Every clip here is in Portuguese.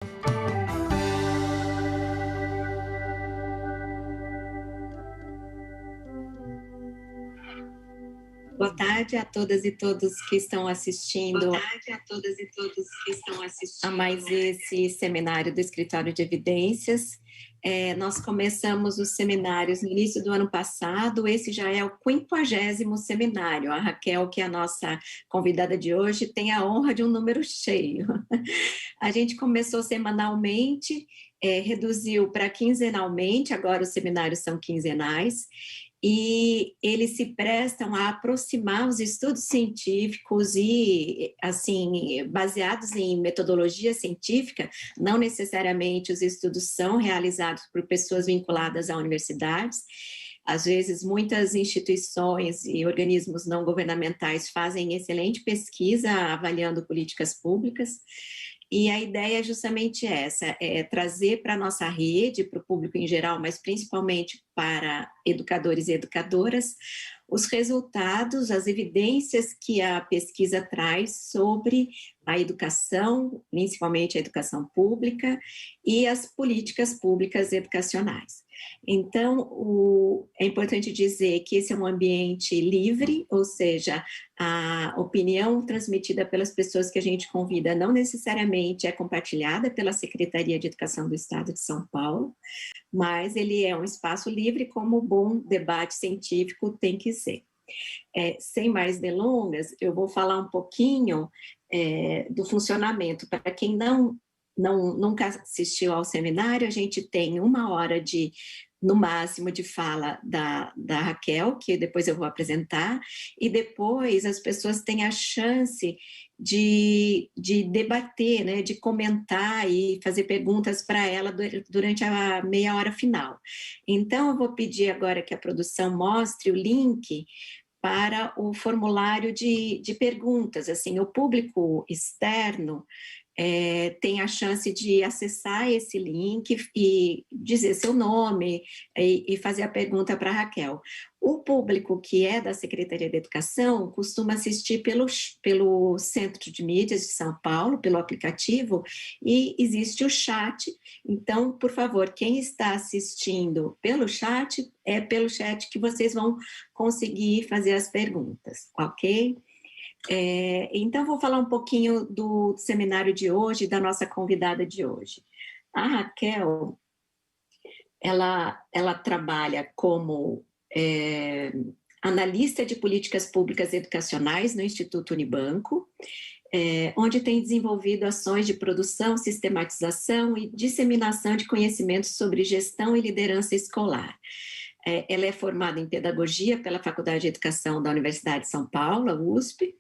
Boa tarde a todas e todos que estão assistindo. Boa tarde a todas e todos que estão assistindo a mais esse seminário do Escritório de Evidências. Nós começamos os seminários no início do ano passado, esse já é o 50º seminário. A Raquel, que é a nossa convidada de hoje, tem a honra de um número cheio. A gente começou semanalmente, reduziu para quinzenalmente, agora os seminários são quinzenais, e eles se prestam a aproximar os estudos científicos e, assim, baseados em metodologia científica. Não necessariamente os estudos são realizados por pessoas vinculadas a universidades. Às vezes, muitas instituições e organismos não governamentais fazem excelente pesquisa avaliando políticas públicas. E a ideia é justamente essa, é trazer para a nossa rede, para o público em geral, mas principalmente para educadores e educadoras, os resultados, as evidências que a pesquisa traz sobre a educação, principalmente a educação pública, e as políticas públicas educacionais. Então, é importante dizer que esse é um ambiente livre, ou seja, a opinião transmitida pelas pessoas que a gente convida não necessariamente é compartilhada pela Secretaria de Educação do Estado de São Paulo, mas ele é um espaço livre, como o bom debate científico tem que ser. Sem mais delongas, eu vou falar um pouquinho do funcionamento. Para quem nunca assistiu ao seminário, a gente tem 1 hora no máximo, de fala da Raquel, que depois eu vou apresentar, e depois as pessoas têm a chance de debater, né, de comentar e fazer perguntas para ela durante a meia hora final. Então, eu vou pedir agora que a produção mostre o link para o formulário de perguntas. Assim, o público externo tem a chance de acessar esse link e dizer seu nome e fazer a pergunta para a Raquel. O público que é da Secretaria de Educação costuma assistir pelo Centro de Mídias de São Paulo, pelo aplicativo, e existe o chat. Então, por favor, quem está assistindo pelo chat, é pelo chat que vocês vão conseguir fazer as perguntas, ok? Então, vou falar um pouquinho do seminário de hoje, da nossa convidada de hoje. A Raquel, ela trabalha como analista de políticas públicas educacionais no Instituto Unibanco, onde tem desenvolvido ações de produção, sistematização e disseminação de conhecimentos sobre gestão e liderança escolar. Ela é formada em pedagogia pela Faculdade de Educação da Universidade de São Paulo, a USP,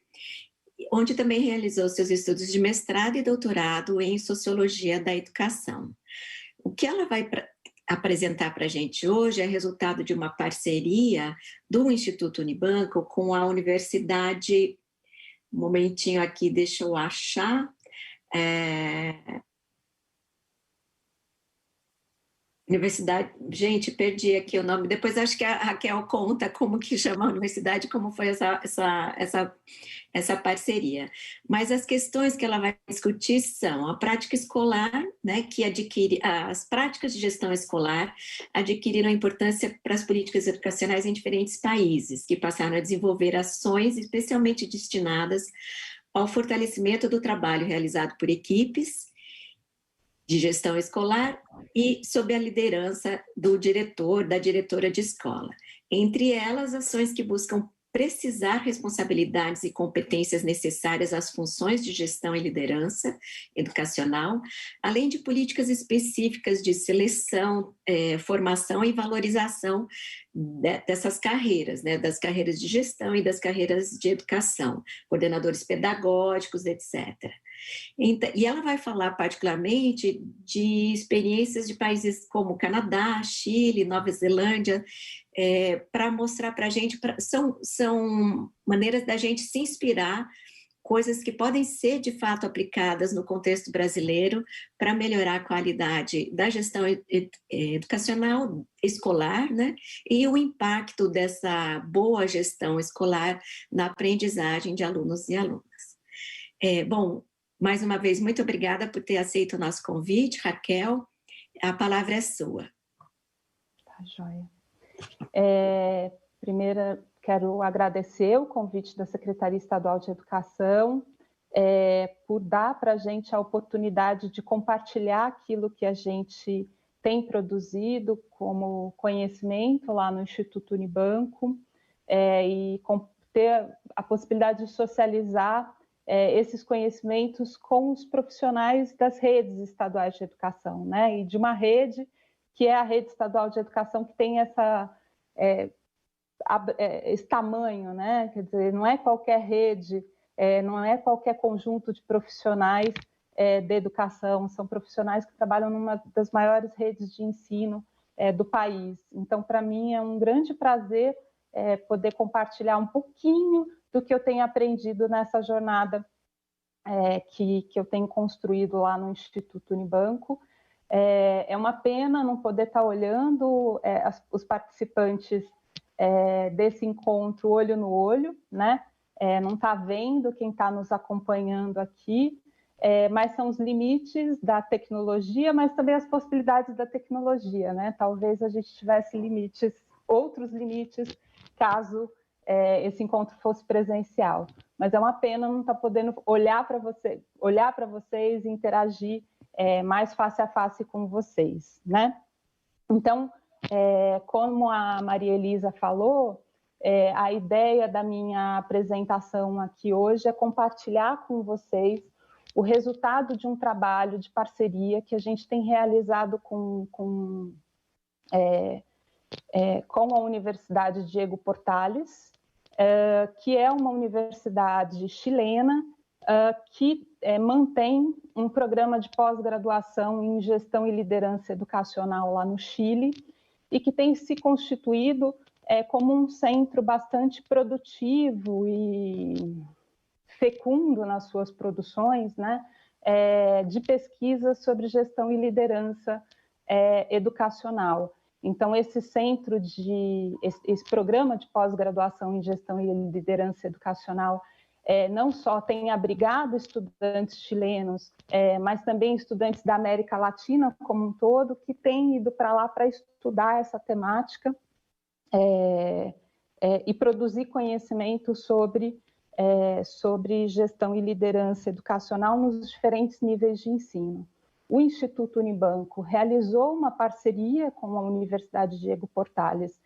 onde também realizou seus estudos de mestrado e doutorado em Sociologia da Educação. O que ela vai apresentar para a gente hoje é resultado de uma parceria do Instituto Unibanco com a Universidade... Um momentinho aqui, deixa eu achar... Universidade, gente, perdi aqui o nome, depois acho que a Raquel conta como que chama a universidade, como foi essa parceria. Mas as questões que ela vai discutir são a prática escolar, né, que as práticas de gestão escolar adquiriram importância para as políticas educacionais em diferentes países, que passaram a desenvolver ações especialmente destinadas ao fortalecimento do trabalho realizado por equipes de gestão escolar e sob a liderança do diretor, da diretora de escola. Entre elas, ações que buscam precisar responsabilidades e competências necessárias às funções de gestão e liderança educacional, além de políticas específicas de seleção, formação e valorização dessas carreiras, né, das carreiras de gestão e das carreiras de educação, coordenadores pedagógicos, etc. Então, e ela vai falar particularmente de experiências de países como Canadá, Chile, Nova Zelândia, para mostrar para a gente, são maneiras da gente se inspirar, coisas que podem ser de fato aplicadas no contexto brasileiro para melhorar a qualidade da gestão educacional escolar, né, e o impacto dessa boa gestão escolar na aprendizagem de alunos e alunas. Bom, Mais uma vez, muito obrigada por ter aceito o nosso convite, Raquel. A palavra é sua. Tá, joia. Primeiro, quero agradecer o convite da Secretaria Estadual de Educação, por dar para a gente a oportunidade de compartilhar aquilo que a gente tem produzido como conhecimento lá no Instituto Unibanco, e ter a possibilidade de socializar esses conhecimentos com os profissionais das redes estaduais de educação, né? E de uma rede que é a Rede Estadual de Educação, que tem esse tamanho, né? Quer dizer, não é qualquer rede, não é qualquer conjunto de profissionais de educação, são profissionais que trabalham numa das maiores redes de ensino do país. Então, para mim, é um grande prazer poder compartilhar um pouquinho do que eu tenho aprendido nessa jornada que eu tenho construído lá no Instituto Unibanco. É uma pena não poder estar olhando os participantes desse encontro olho no olho, né? Não está vendo quem está nos acompanhando aqui, mas são os limites da tecnologia, mas também as possibilidades da tecnologia, né? Talvez a gente tivesse outros limites, caso esse encontro fosse presencial. Mas é uma pena não estar podendo olhar para vocês e interagir mais face a face com vocês, né? Então, como a Maria Elisa falou, a ideia da minha apresentação aqui hoje é compartilhar com vocês o resultado de um trabalho de parceria que a gente tem realizado com a Universidade Diego Portales, que é uma universidade chilena que mantém um programa de pós-graduação em gestão e liderança educacional lá no Chile e que tem se constituído como um centro bastante produtivo e fecundo nas suas produções, né, de pesquisa sobre gestão e liderança educacional. Então, esse programa de pós-graduação em gestão e liderança educacional não só tem abrigado estudantes chilenos, mas também estudantes da América Latina como um todo, que têm ido para lá para estudar essa temática e produzir conhecimento sobre gestão e liderança educacional nos diferentes níveis de ensino. O Instituto Unibanco realizou uma parceria com a Universidade Diego Portales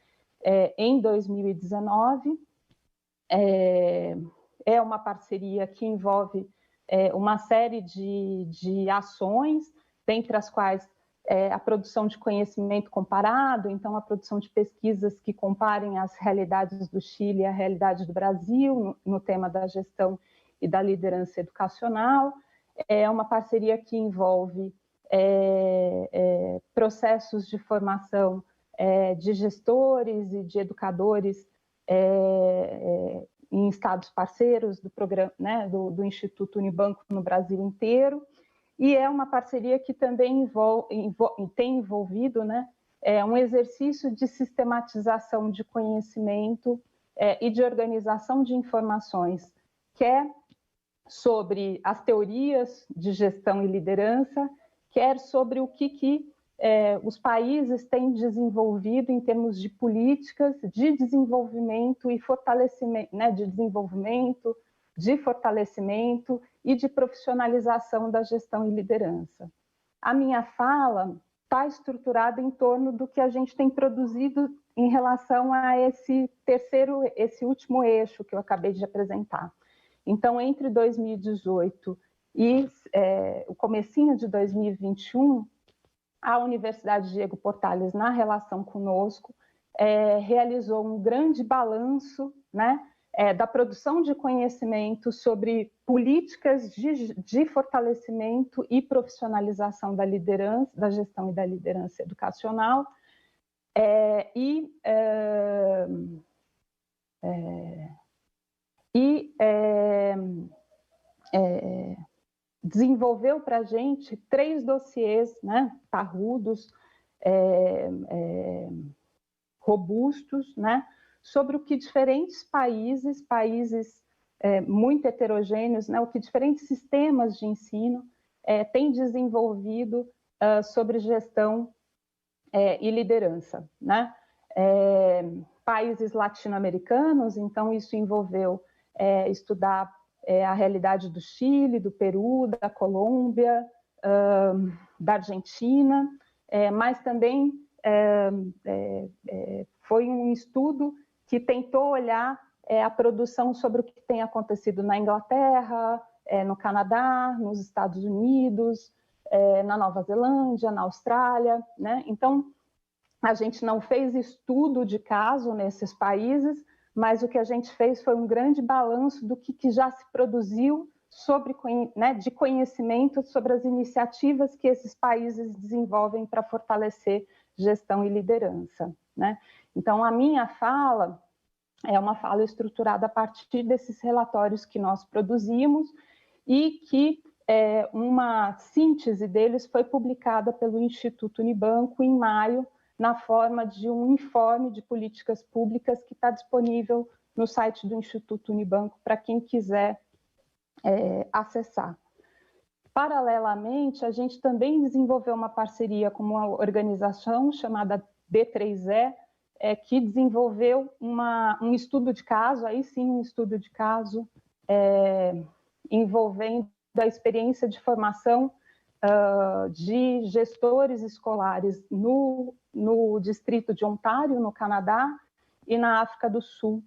em 2019. É uma parceria que envolve uma série de ações, dentre as quais a produção de conhecimento comparado, então a produção de pesquisas que comparem as realidades do Chile e a realidade do Brasil no tema da gestão e da liderança educacional. É uma parceria que envolve processos de formação de gestores e de educadores em estados parceiros do programa, né, do Instituto Unibanco no Brasil inteiro, e é uma parceria que também tem envolvido, né, um exercício de sistematização de conhecimento e de organização de informações, quer sobre as teorias de gestão e liderança, quer sobre o que os países têm desenvolvido em termos de políticas de desenvolvimento e fortalecimento, né, de fortalecimento e de profissionalização da gestão e liderança. A minha fala está estruturada em torno do que a gente tem produzido em relação a esse último eixo que eu acabei de apresentar. Então, entre 2018 e o comecinho de 2021, a Universidade Diego Portales, na relação conosco, realizou um grande balanço, né, da produção de conhecimento sobre políticas de fortalecimento e profissionalização da liderança, da gestão e da liderança educacional, desenvolveu para a gente 3 dossiês, né, parrudos, robustos, né, sobre o que diferentes países muito heterogêneos, né, o que diferentes sistemas de ensino têm desenvolvido sobre gestão e liderança, né? Países latino-americanos, então isso envolveu estudar a realidade do Chile, do Peru, da Colômbia, da Argentina, mas também foi um estudo que tentou olhar a produção sobre o que tem acontecido na Inglaterra, no Canadá, nos Estados Unidos, na Nova Zelândia, na Austrália, né? Então, a gente não fez estudo de caso nesses países, mas o que a gente fez foi um grande balanço do que já se produziu sobre, né, de conhecimento sobre as iniciativas que esses países desenvolvem para fortalecer gestão e liderança, né? Então, a minha fala é uma fala estruturada a partir desses relatórios que nós produzimos e que uma síntese deles foi publicada pelo Instituto Unibanco em maio, na forma de um informe de políticas públicas que está disponível no site do Instituto Unibanco para quem quiser acessar. Paralelamente, a gente também desenvolveu uma parceria com uma organização chamada D3E, que desenvolveu um estudo de caso, aí sim um estudo de caso, envolvendo a experiência de formação de gestores escolares no distrito de Ontário, no Canadá, e na África do Sul,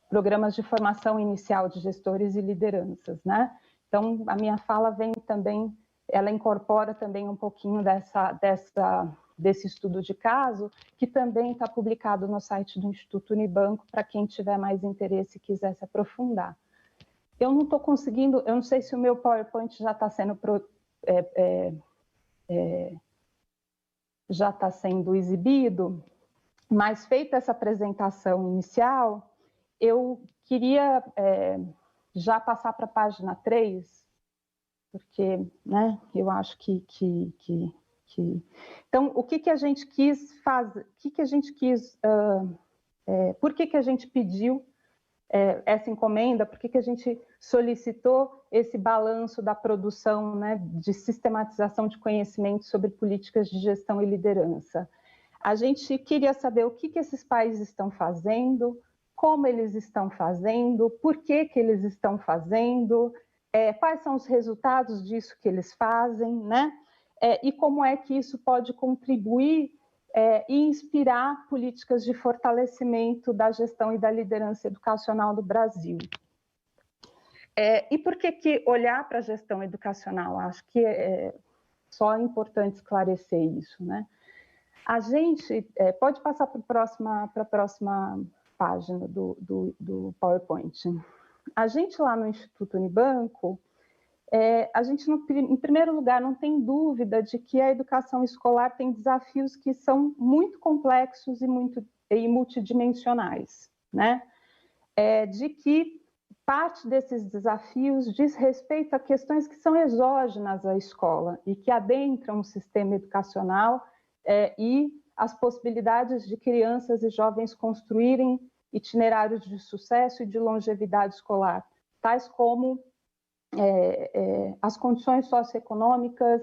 programas de formação inicial de gestores e lideranças, né? Então, a minha fala vem também, ela incorpora também um pouquinho desse estudo de caso, que também está publicado no site do Instituto Unibanco, para quem tiver mais interesse e quiser se aprofundar. Eu não estou conseguindo, eu não sei se o meu PowerPoint já está sendo exibido, mas feita essa apresentação inicial, eu queria já passar para a página 3, porque, né, eu acho que... Então, o que a gente quis fazer, por que a gente pediu essa encomenda, por que a gente solicitou esse balanço da produção, né, de sistematização de conhecimento sobre políticas de gestão e liderança? A gente queria saber o que esses países estão fazendo, como eles estão fazendo, por que eles estão fazendo, quais são os resultados disso que eles fazem, né? E como é que isso pode contribuir e inspirar políticas de fortalecimento da gestão e da liderança educacional do Brasil. E por que olhar para a gestão educacional? Acho que é só importante esclarecer isso, né? A gente pode passar para a próxima página do PowerPoint. A gente lá no Instituto Unibanco, a gente, em primeiro lugar, não tem dúvida de que a educação escolar tem desafios que são muito complexos e multidimensionais, né? De que parte desses desafios diz respeito a questões que são exógenas à escola e que adentram o sistema educacional e as possibilidades de crianças e jovens construírem itinerários de sucesso e de longevidade escolar, tais como as condições socioeconômicas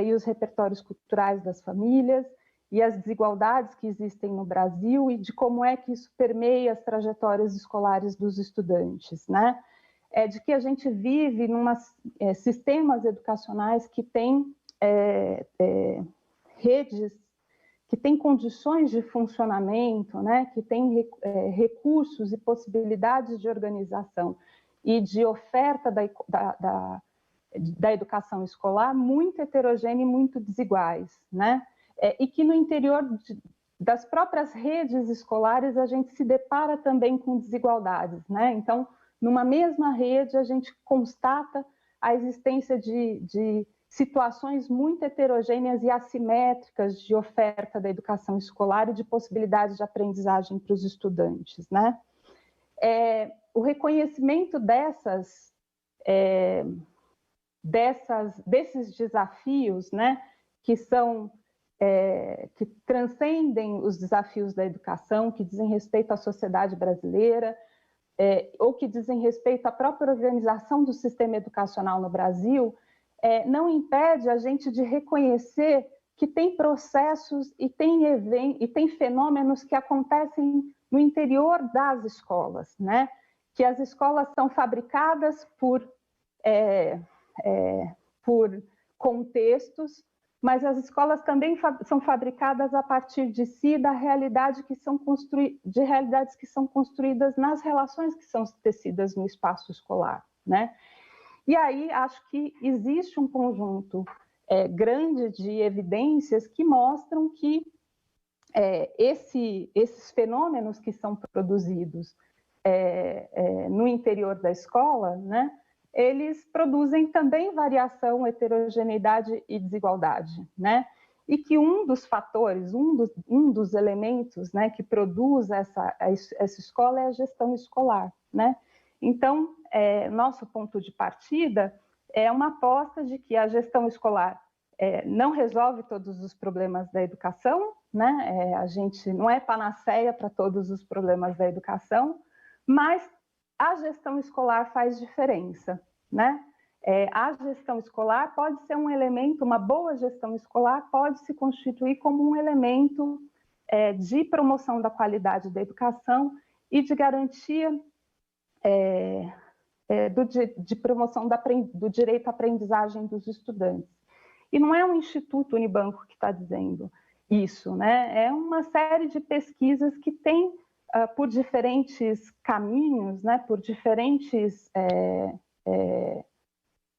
e os repertórios culturais das famílias e as desigualdades que existem no Brasil e de como é que isso permeia as trajetórias escolares dos estudantes, né? De que a gente vive em sistemas educacionais que têm redes, que têm condições de funcionamento, né? Que têm recursos e possibilidades de organização e de oferta da educação escolar muito heterogênea e muito desiguais, né? E que no interior das próprias redes escolares a gente se depara também com desigualdades, né? Então, numa mesma rede a gente constata a existência de situações muito heterogêneas e assimétricas de oferta da educação escolar e de possibilidades de aprendizagem para os estudantes, né? O reconhecimento desses desafios, né, que são que transcendem os desafios da educação, que dizem respeito à sociedade brasileira, ou que dizem respeito à própria organização do sistema educacional no Brasil, não impede a gente de reconhecer que tem processos e tem fenômenos que acontecem no interior das escolas, né? Que as escolas são fabricadas por contextos, mas as escolas também são fabricadas a partir de si, da realidade de realidades que são construídas nas relações que são tecidas no espaço escolar, né? E aí acho que existe um conjunto grande de evidências que mostram que esses fenômenos que são produzidos no interior da escola, né, eles produzem também variação, heterogeneidade e desigualdade, né? E que um dos fatores, um dos elementos, né, que produz essa escola é a gestão escolar, né? Então, nosso ponto de partida é uma aposta de que a gestão escolar não resolve todos os problemas da educação, né? A gente não é panaceia para todos os problemas da educação, mas a gestão escolar faz diferença, né? A gestão escolar pode ser um elemento, uma boa gestão escolar pode se constituir como um elemento de promoção da qualidade da educação e de garantia de promoção do direito à aprendizagem dos estudantes. E não é um instituto Unibanco que está dizendo isso, né? É uma série de pesquisas que tem, por diferentes caminhos, né? Por diferentes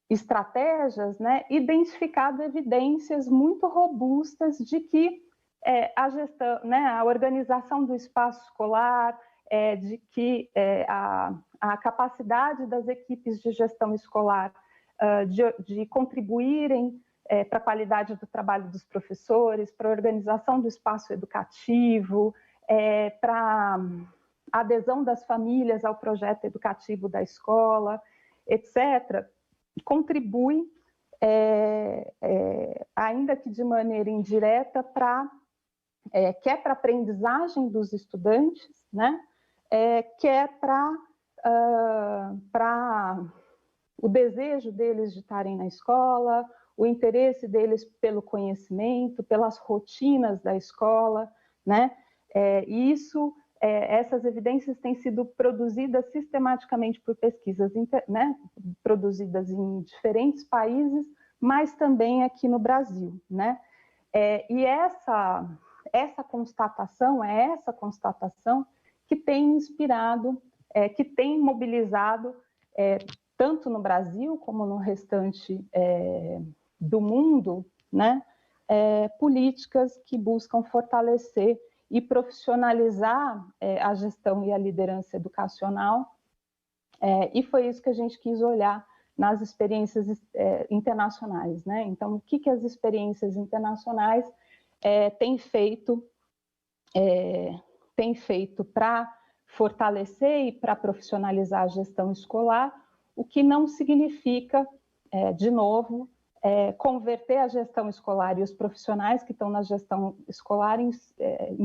estratégias, né? Identificado evidências muito robustas de que a gestão, né? A organização do espaço escolar, de que a capacidade das equipes de gestão escolar de contribuírem para a qualidade do trabalho dos professores, para a organização do espaço educativo, para a adesão das famílias ao projeto educativo da escola, etc., contribui, ainda que de maneira indireta, quer para a aprendizagem dos estudantes, né? Quer para o desejo deles de estarem na escola, o interesse deles pelo conhecimento, pelas rotinas da escola, né? E essas evidências têm sido produzidas sistematicamente por pesquisas, né? Produzidas em diferentes países, mas também aqui no Brasil, né? E essa constatação que tem inspirado, que tem mobilizado, tanto no Brasil como no restante do mundo, né, políticas que buscam fortalecer e profissionalizar a gestão e a liderança educacional, e foi isso que a gente quis olhar nas experiências internacionais, né? Então, o que as experiências internacionais têm feito para fortalecer e para profissionalizar a gestão escolar, o que não significa, de novo, converter a gestão escolar e os profissionais que estão na gestão escolar em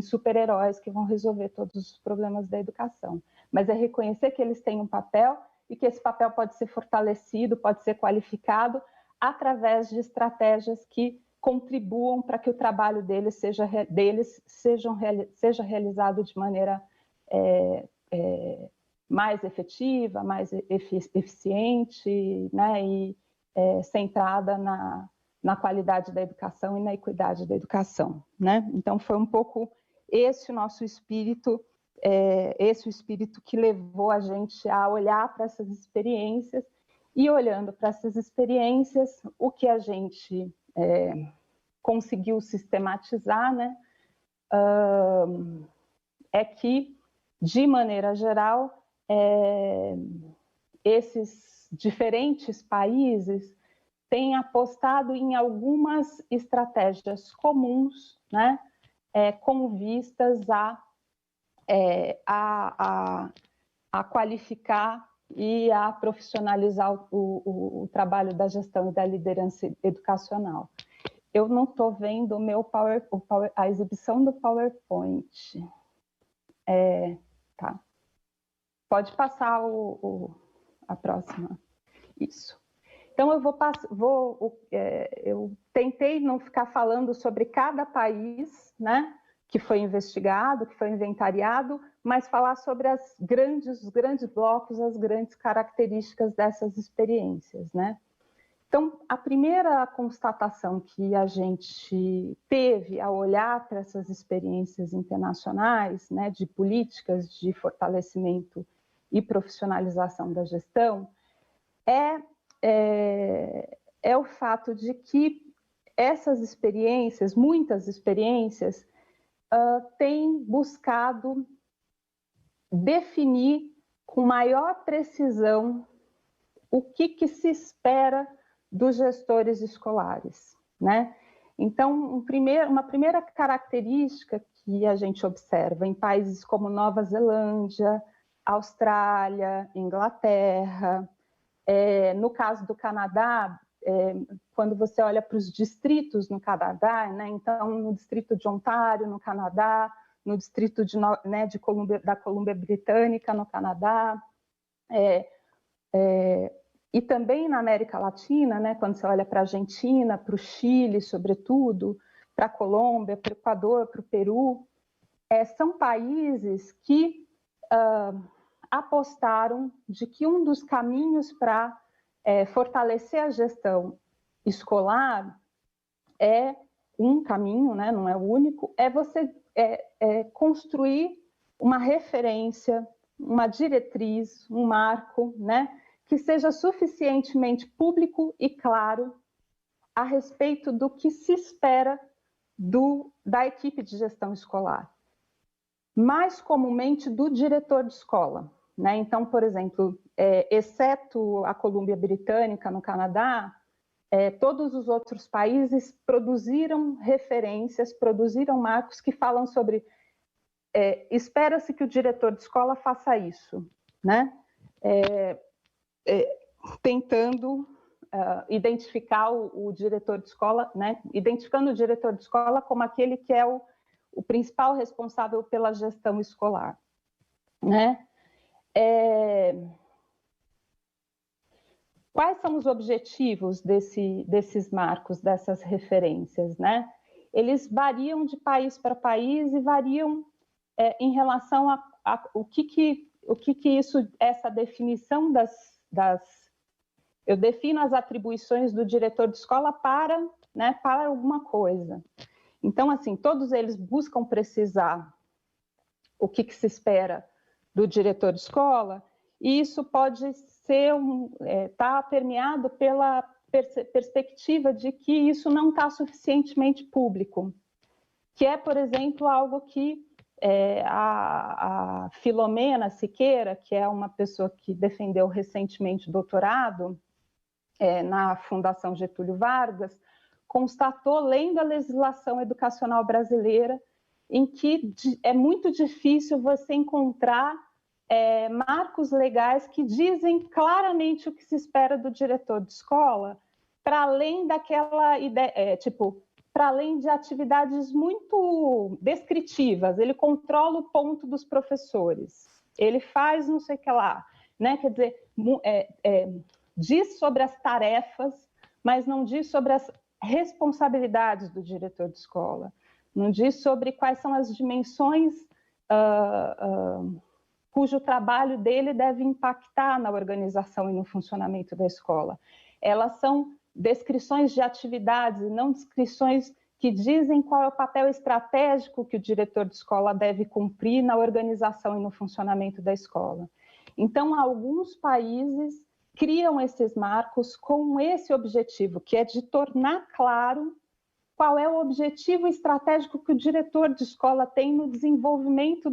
super-heróis que vão resolver todos os problemas da educação. Mas é reconhecer que eles têm um papel e que esse papel pode ser fortalecido, pode ser qualificado através de estratégias que contribuam para que o trabalho deles seja realizado de maneira mais efetiva, mais eficiente, né, e centrada na qualidade da educação e na equidade da educação, né? Então foi um pouco esse o nosso espírito, esse o espírito que levou a gente a olhar para essas experiências, e olhando para essas experiências, o que a gente conseguiu sistematizar, né, é que, de maneira geral, esses diferentes países têm apostado em algumas estratégias comuns, né, com vistas a qualificar e a profissionalizar o trabalho da gestão e da liderança educacional. Eu não estou vendo a exibição do PowerPoint. Tá. Pode passar a próxima. Isso. Então, eu tentei não ficar falando sobre cada país, né, que foi investigado, que foi inventariado, mas falar sobre os grandes blocos, as grandes características dessas experiências, né? Então, a primeira constatação que a gente teve ao olhar para essas experiências internacionais, né, de políticas de fortalecimento e profissionalização da gestão, é o fato de que essas experiências, muitas experiências, têm buscado definir com maior precisão o que se espera dos gestores escolares, né? Então, uma primeira característica que a gente observa em países como Nova Zelândia, Austrália, Inglaterra, no caso do Canadá, quando você olha para os distritos no Canadá, né? Então, no distrito de Ontário, no Canadá, no distrito da Colômbia Britânica, no Canadá, e também na América Latina, né, quando você olha para a Argentina, para o Chile, sobretudo, para a Colômbia, para o Equador, para o Peru, são países que apostaram de que um dos caminhos para fortalecer a gestão escolar um caminho, né, não é o único, você construir uma referência, uma diretriz, um marco, né, que seja suficientemente público e claro a respeito do que se espera da equipe de gestão escolar. Mais comumente do diretor de escola, né? Então, por exemplo, exceto a Colômbia Britânica no Canadá, todos os outros países produziram referências, produziram marcos que falam sobre espera-se que o diretor de escola faça isso, né? Tentando identificar o diretor de escola, né? Identificando o diretor de escola como aquele que é o principal responsável pela gestão escolar, né? Quais são os objetivos desses marcos, dessas referências, né? Eles variam de país para país e variam em relação a o que essa definição eu defino as atribuições do diretor de escola para alguma coisa. Então, assim, todos eles buscam precisar o que se espera do diretor de escola, e isso pode ser permeado pela perspectiva de que isso não está suficientemente público, que é, por exemplo, algo que a Filomena Siqueira, que é uma pessoa que defendeu recentemente doutorado na Fundação Getúlio Vargas, constatou lendo a legislação educacional brasileira, em que é muito difícil você encontrar marcos legais que dizem claramente o que se espera do diretor de escola, para além daquela ideia, para além de atividades muito descritivas. Ele controla o ponto dos professores, ele faz não sei o que lá, né? Quer dizer, diz sobre as tarefas, mas não diz sobre as responsabilidades do diretor de escola, não diz sobre quais são as dimensões cujo trabalho dele deve impactar na organização e no funcionamento da escola. Elas são descrições de atividades e não descrições que dizem qual é o papel estratégico que o diretor de escola deve cumprir na organização e no funcionamento da escola. Então, alguns países criam esses marcos com esse objetivo, que é de tornar claro qual é o objetivo estratégico que o diretor de escola tem no desenvolvimento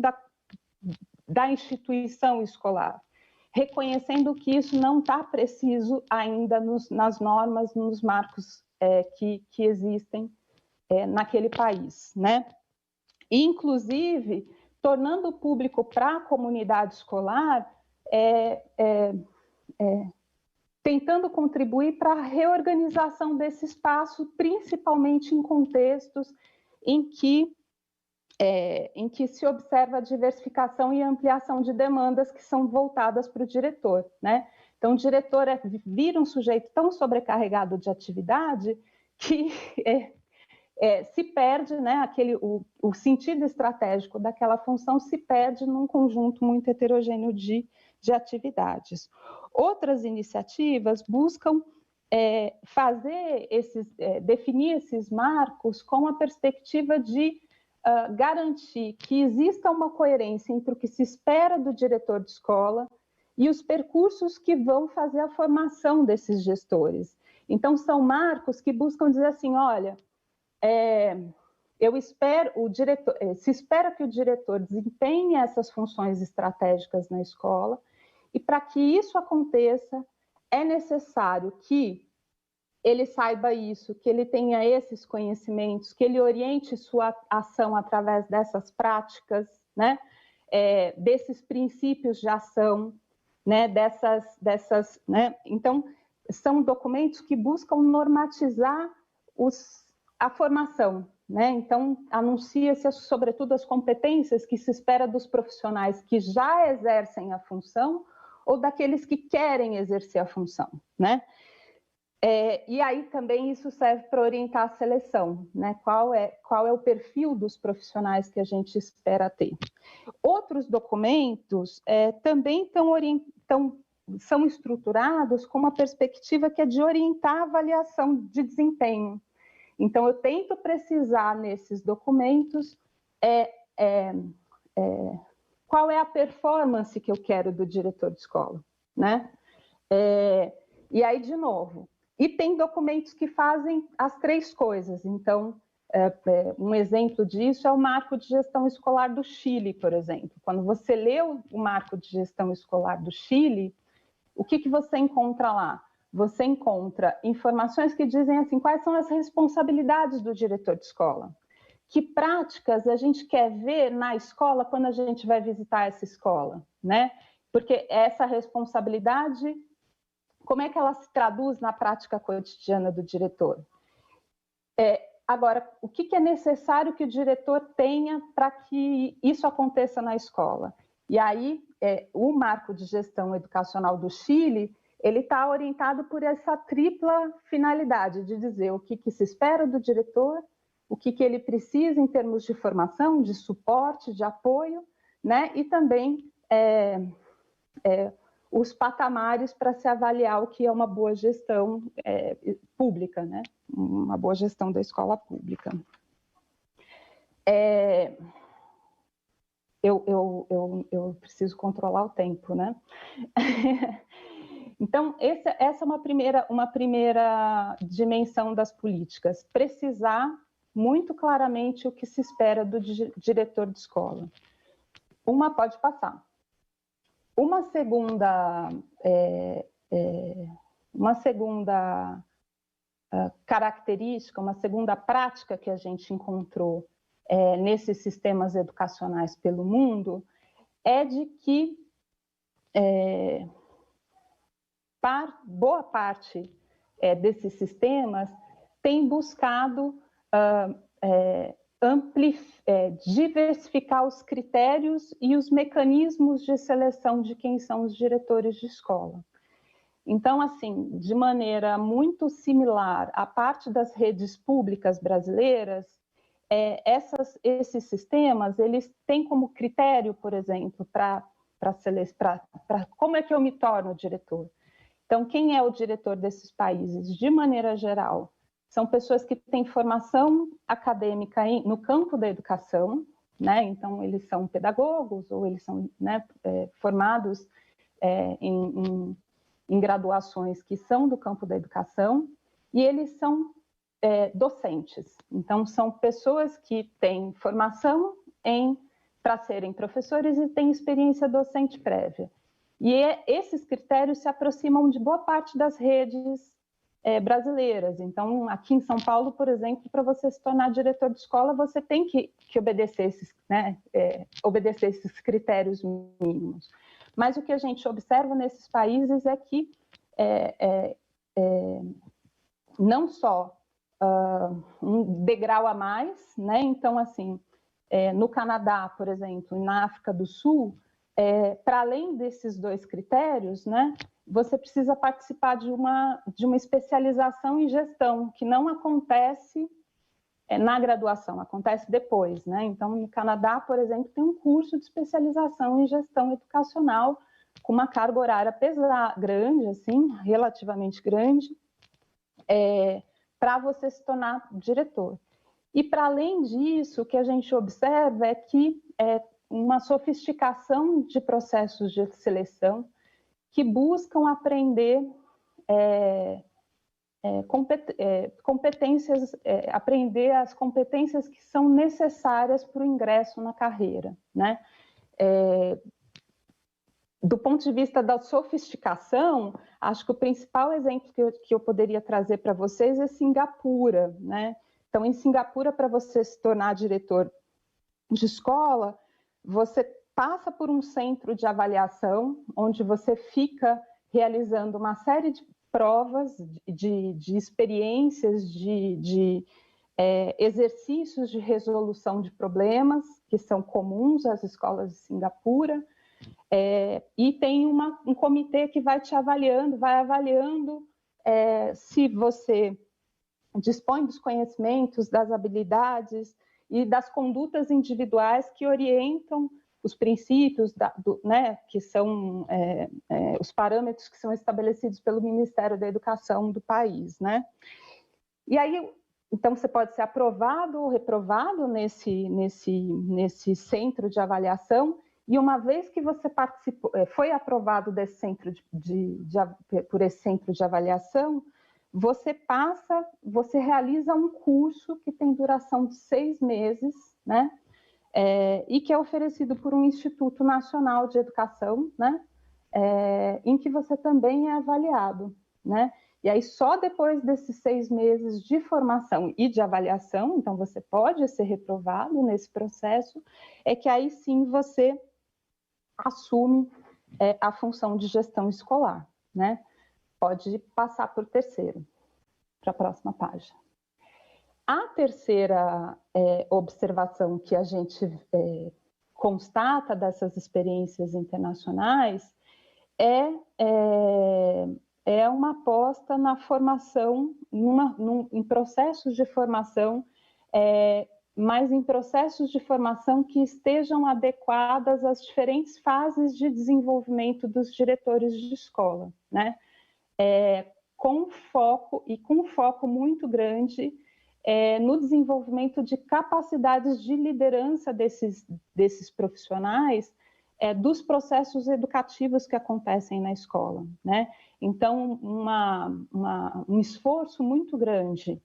da instituição escolar, reconhecendo que isso não está preciso ainda nas normas, nos marcos que existem naquele país, né? E, inclusive, tornando público para a comunidade escolar tentando contribuir para a reorganização desse espaço, principalmente em contextos em que se observa a diversificação e ampliação de demandas que são voltadas para o diretor, né? Então, o diretor vira um sujeito tão sobrecarregado de atividade que se perde, né? O sentido estratégico daquela função se perde num conjunto muito heterogêneo de atividades. Outras iniciativas buscam definir esses marcos com a perspectiva de garantir que exista uma coerência entre o que se espera do diretor de escola e os percursos que vão fazer a formação desses gestores. Então, são marcos que buscam dizer assim, olha, se espera que o diretor desempenhe essas funções estratégicas na escola, e para que isso aconteça, é necessário que ele saiba isso, que ele tenha esses conhecimentos, que ele oriente sua ação através dessas práticas, né? Desses princípios de ação, né? Né? Então, são documentos que buscam normatizar a formação, né? Então, anuncia-se, sobretudo, as competências que se espera dos profissionais que já exercem a função ou daqueles que querem exercer a função, né? E aí também isso serve para orientar a seleção, né? Qual é o perfil dos profissionais que a gente espera ter. Outros documentos também são estruturados com uma perspectiva que é de orientar a avaliação de desempenho. Então, eu tento precisar nesses documentos qual é a performance que eu quero do diretor de escola, né? E aí, de novo, e tem documentos que fazem as três coisas. Então, um exemplo disso é o Marco de Gestão Escolar do Chile, por exemplo. Quando você lê o Marco de Gestão Escolar do Chile, o que você encontra lá? Você encontra informações que dizem assim, quais são as responsabilidades do diretor de escola? Que práticas a gente quer ver na escola quando a gente vai visitar essa escola, né? Porque essa responsabilidade, como é que ela se traduz na prática cotidiana do diretor? Agora, o que é necessário que o diretor tenha para que isso aconteça na escola? E aí, o Marco de Gestão Educacional do Chile, ele está orientado por essa tripla finalidade de dizer o que se espera do diretor, o que ele precisa em termos de formação, de suporte, de apoio, né? E também os patamares para se avaliar o que é uma boa gestão pública, né? Uma boa gestão da escola pública. Eu preciso controlar o tempo, né? Então, essa é uma primeira dimensão das políticas, precisar muito claramente o que se espera do diretor de escola. Pode passar. Uma segunda característica, uma segunda prática que a gente encontrou nesses sistemas educacionais pelo mundo é de que boa parte desses sistemas tem buscado diversificar os critérios e os mecanismos de seleção de quem são os diretores de escola. Então, assim, de maneira muito similar à parte das redes públicas brasileiras, esses sistemas, eles têm como critério, por exemplo, para como é que eu me torno diretor. Então, quem é o diretor desses países? De maneira geral, são pessoas que têm formação acadêmica no campo da educação, né? Então, eles são pedagogos ou eles são, né, formados em graduações que são do campo da educação, e eles são docentes. Então, são pessoas que têm formação para serem professores e têm experiência docente prévia. E esses critérios se aproximam de boa parte das redes brasileiras. Então, aqui em São Paulo, por exemplo, para você se tornar diretor de escola, você tem que obedecer obedecer esses critérios mínimos. Mas o que a gente observa nesses países é que não só um degrau a mais, né? Então, assim, no Canadá, por exemplo, e na África do Sul, para além desses 2 critérios, né, você precisa participar de uma especialização em gestão, que não acontece na graduação, acontece depois, né? Então, no Canadá, por exemplo, tem um curso de especialização em gestão educacional com uma carga horária grande, assim, relativamente grande, para você se tornar diretor. E, para além disso, o que a gente observa é que uma sofisticação de processos de seleção que buscam aprender competências, aprender as competências que são necessárias para o ingresso na carreira, né? Do ponto de vista da sofisticação, acho que o principal exemplo que eu poderia trazer para vocês é Singapura, né? Então, em Singapura, para você se tornar diretor de escola, você passa por um centro de avaliação, onde você fica realizando uma série de provas, de experiências, de exercícios de resolução de problemas, que são comuns às escolas de Singapura, e tem um comitê que vai te avaliando, se você dispõe dos conhecimentos, das habilidades e das condutas individuais que orientam os princípios, né, que são os parâmetros que são estabelecidos pelo Ministério da Educação do país, né? E aí, então, você pode ser aprovado ou reprovado nesse centro de avaliação, e uma vez que você participou, foi aprovado desse centro por esse centro de avaliação, você realiza um curso que tem duração de 6 meses, né? E que é oferecido por um Instituto Nacional de Educação, né? Em que você também é avaliado, né? E aí, só depois desses 6 meses de formação e de avaliação, então você pode ser reprovado nesse processo, é que aí sim você assume a função de gestão escolar, né? Pode passar por terceiro, para a próxima página. A terceira observação que a gente constata dessas experiências internacionais é uma aposta na formação, em processos de formação, mas em processos de formação que estejam adequadas às diferentes fases de desenvolvimento dos diretores de escola, né? Com um foco muito grande no desenvolvimento de capacidades de liderança desses profissionais, dos processos educativos que acontecem na escola, né? Então, um esforço muito grande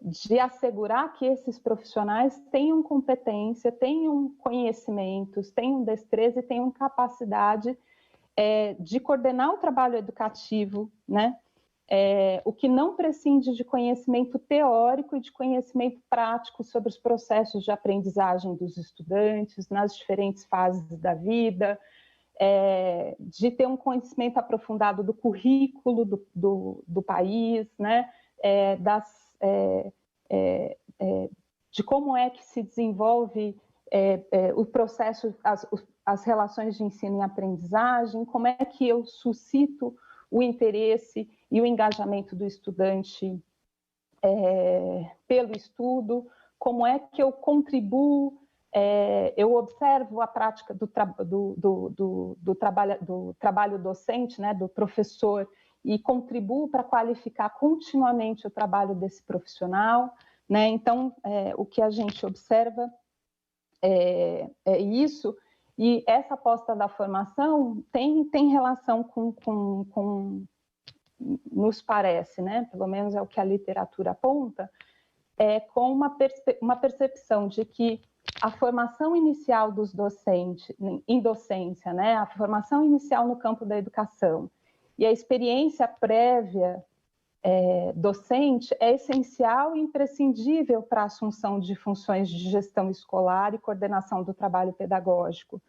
de assegurar que esses profissionais tenham competência, tenham conhecimentos, tenham destreza e tenham capacidade de coordenar o trabalho educativo, né? O que não prescinde de conhecimento teórico e de conhecimento prático sobre os processos de aprendizagem dos estudantes nas diferentes fases da vida, de ter um conhecimento aprofundado do currículo do país, né? De como é que se desenvolve o processo, as relações de ensino e aprendizagem, como é que eu suscito o interesse e o engajamento do estudante pelo estudo, como é que eu contribuo, eu observo a prática do trabalho docente, né, do professor, e contribuo para qualificar continuamente o trabalho desse profissional, né? Então, o que a gente observa é isso, e essa aposta da formação tem relação nos parece, né? Pelo menos é o que a literatura aponta, com uma percepção de que a formação inicial dos docentes, em docência, né? A formação inicial no campo da educação e a experiência prévia docente é essencial e imprescindível para a assunção de funções de gestão escolar e coordenação do trabalho pedagógico,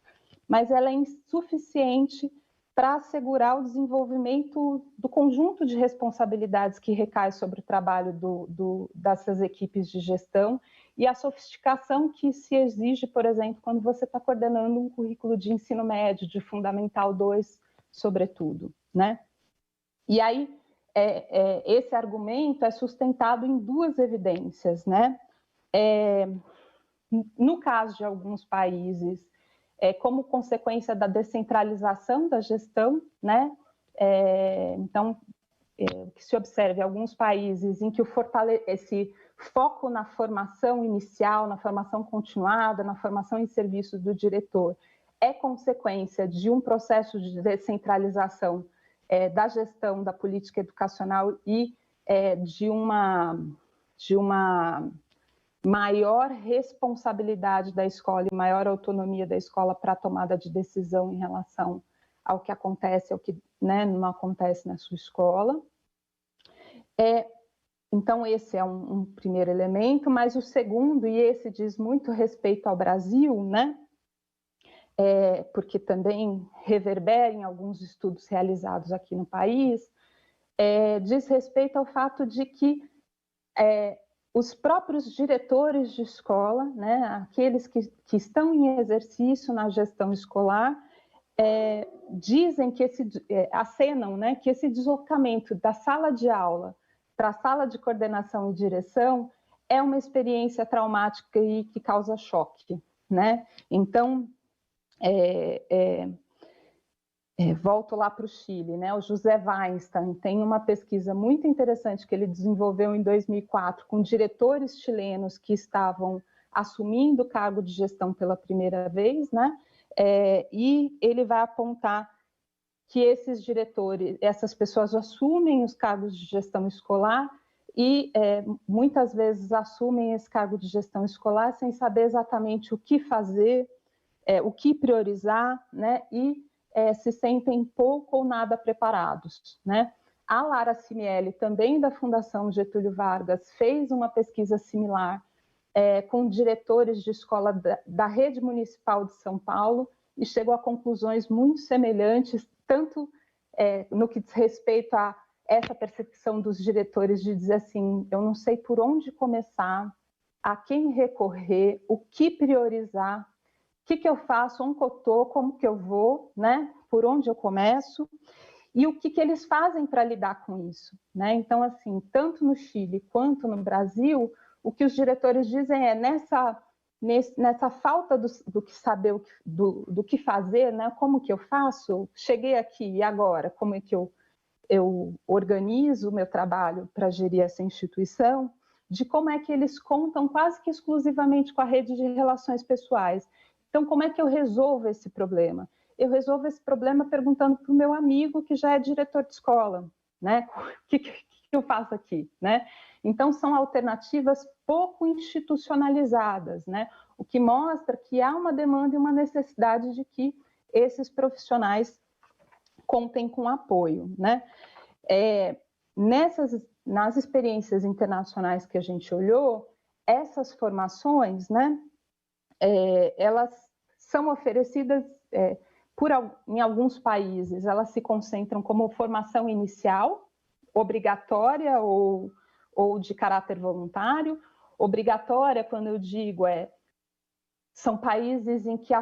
mas ela é insuficiente para assegurar o desenvolvimento do conjunto de responsabilidades que recai sobre o trabalho dessas equipes de gestão e a sofisticação que se exige, por exemplo, quando você está coordenando um currículo de ensino médio, de Fundamental 2, sobretudo, né? E aí, esse argumento é sustentado em duas evidências, né? No caso de alguns países, como consequência da descentralização da gestão, né? Então, que se observe alguns países em que esse foco na formação inicial, na formação continuada, na formação em serviço do diretor, é consequência de um processo de descentralização da gestão da política educacional e de uma maior responsabilidade da escola e maior autonomia da escola para a tomada de decisão em relação ao que acontece, ao que, né, não acontece na sua escola. Então, esse é um primeiro elemento, mas o segundo, e esse diz muito respeito ao Brasil, né, porque também reverbera em alguns estudos realizados aqui no país, diz respeito ao fato de que os próprios diretores de escola, né, aqueles que estão em exercício na gestão escolar, dizem que acenam, né, que esse deslocamento da sala de aula para a sala de coordenação e direção é uma experiência traumática e que causa choque, né? Então, volto lá para o Chile, né? O José Weinstein tem uma pesquisa muito interessante que ele desenvolveu em 2004 com diretores chilenos que estavam assumindo o cargo de gestão pela primeira vez, né? E ele vai apontar que esses diretores, essas pessoas assumem os cargos de gestão escolar e muitas vezes assumem esse cargo de gestão escolar sem saber exatamente o que fazer, o que priorizar, né? E se sentem pouco ou nada preparados, né? A Lara Simielli, também da Fundação Getúlio Vargas, fez uma pesquisa similar com diretores de escola da rede municipal de São Paulo e chegou a conclusões muito semelhantes, tanto no que diz respeito a essa percepção dos diretores de dizer assim, eu não sei por onde começar, a quem recorrer, o que priorizar, o que eu faço, onde eu estou, como que eu vou, né? Por onde eu começo, e o que eles fazem para lidar com isso, né? Então, assim, tanto no Chile quanto no Brasil, o que os diretores dizem nessa falta do que saber, do que fazer, né? Como que eu faço? Cheguei aqui, e agora? Como é que eu organizo o meu trabalho para gerir essa instituição? De como é que eles contam quase que exclusivamente com a rede de relações pessoais. Então, como é que eu resolvo esse problema? Eu resolvo esse problema perguntando para o meu amigo que já é diretor de escola, né? O que eu faço aqui, né? Então, são alternativas pouco institucionalizadas, né? O que mostra que há uma demanda e uma necessidade de que esses profissionais contem com apoio, né? Nas experiências internacionais que a gente olhou, essas formações, né? Elas são oferecidas em alguns países, elas se concentram como formação inicial, obrigatória ou de caráter voluntário. Obrigatória, quando eu digo, são países em que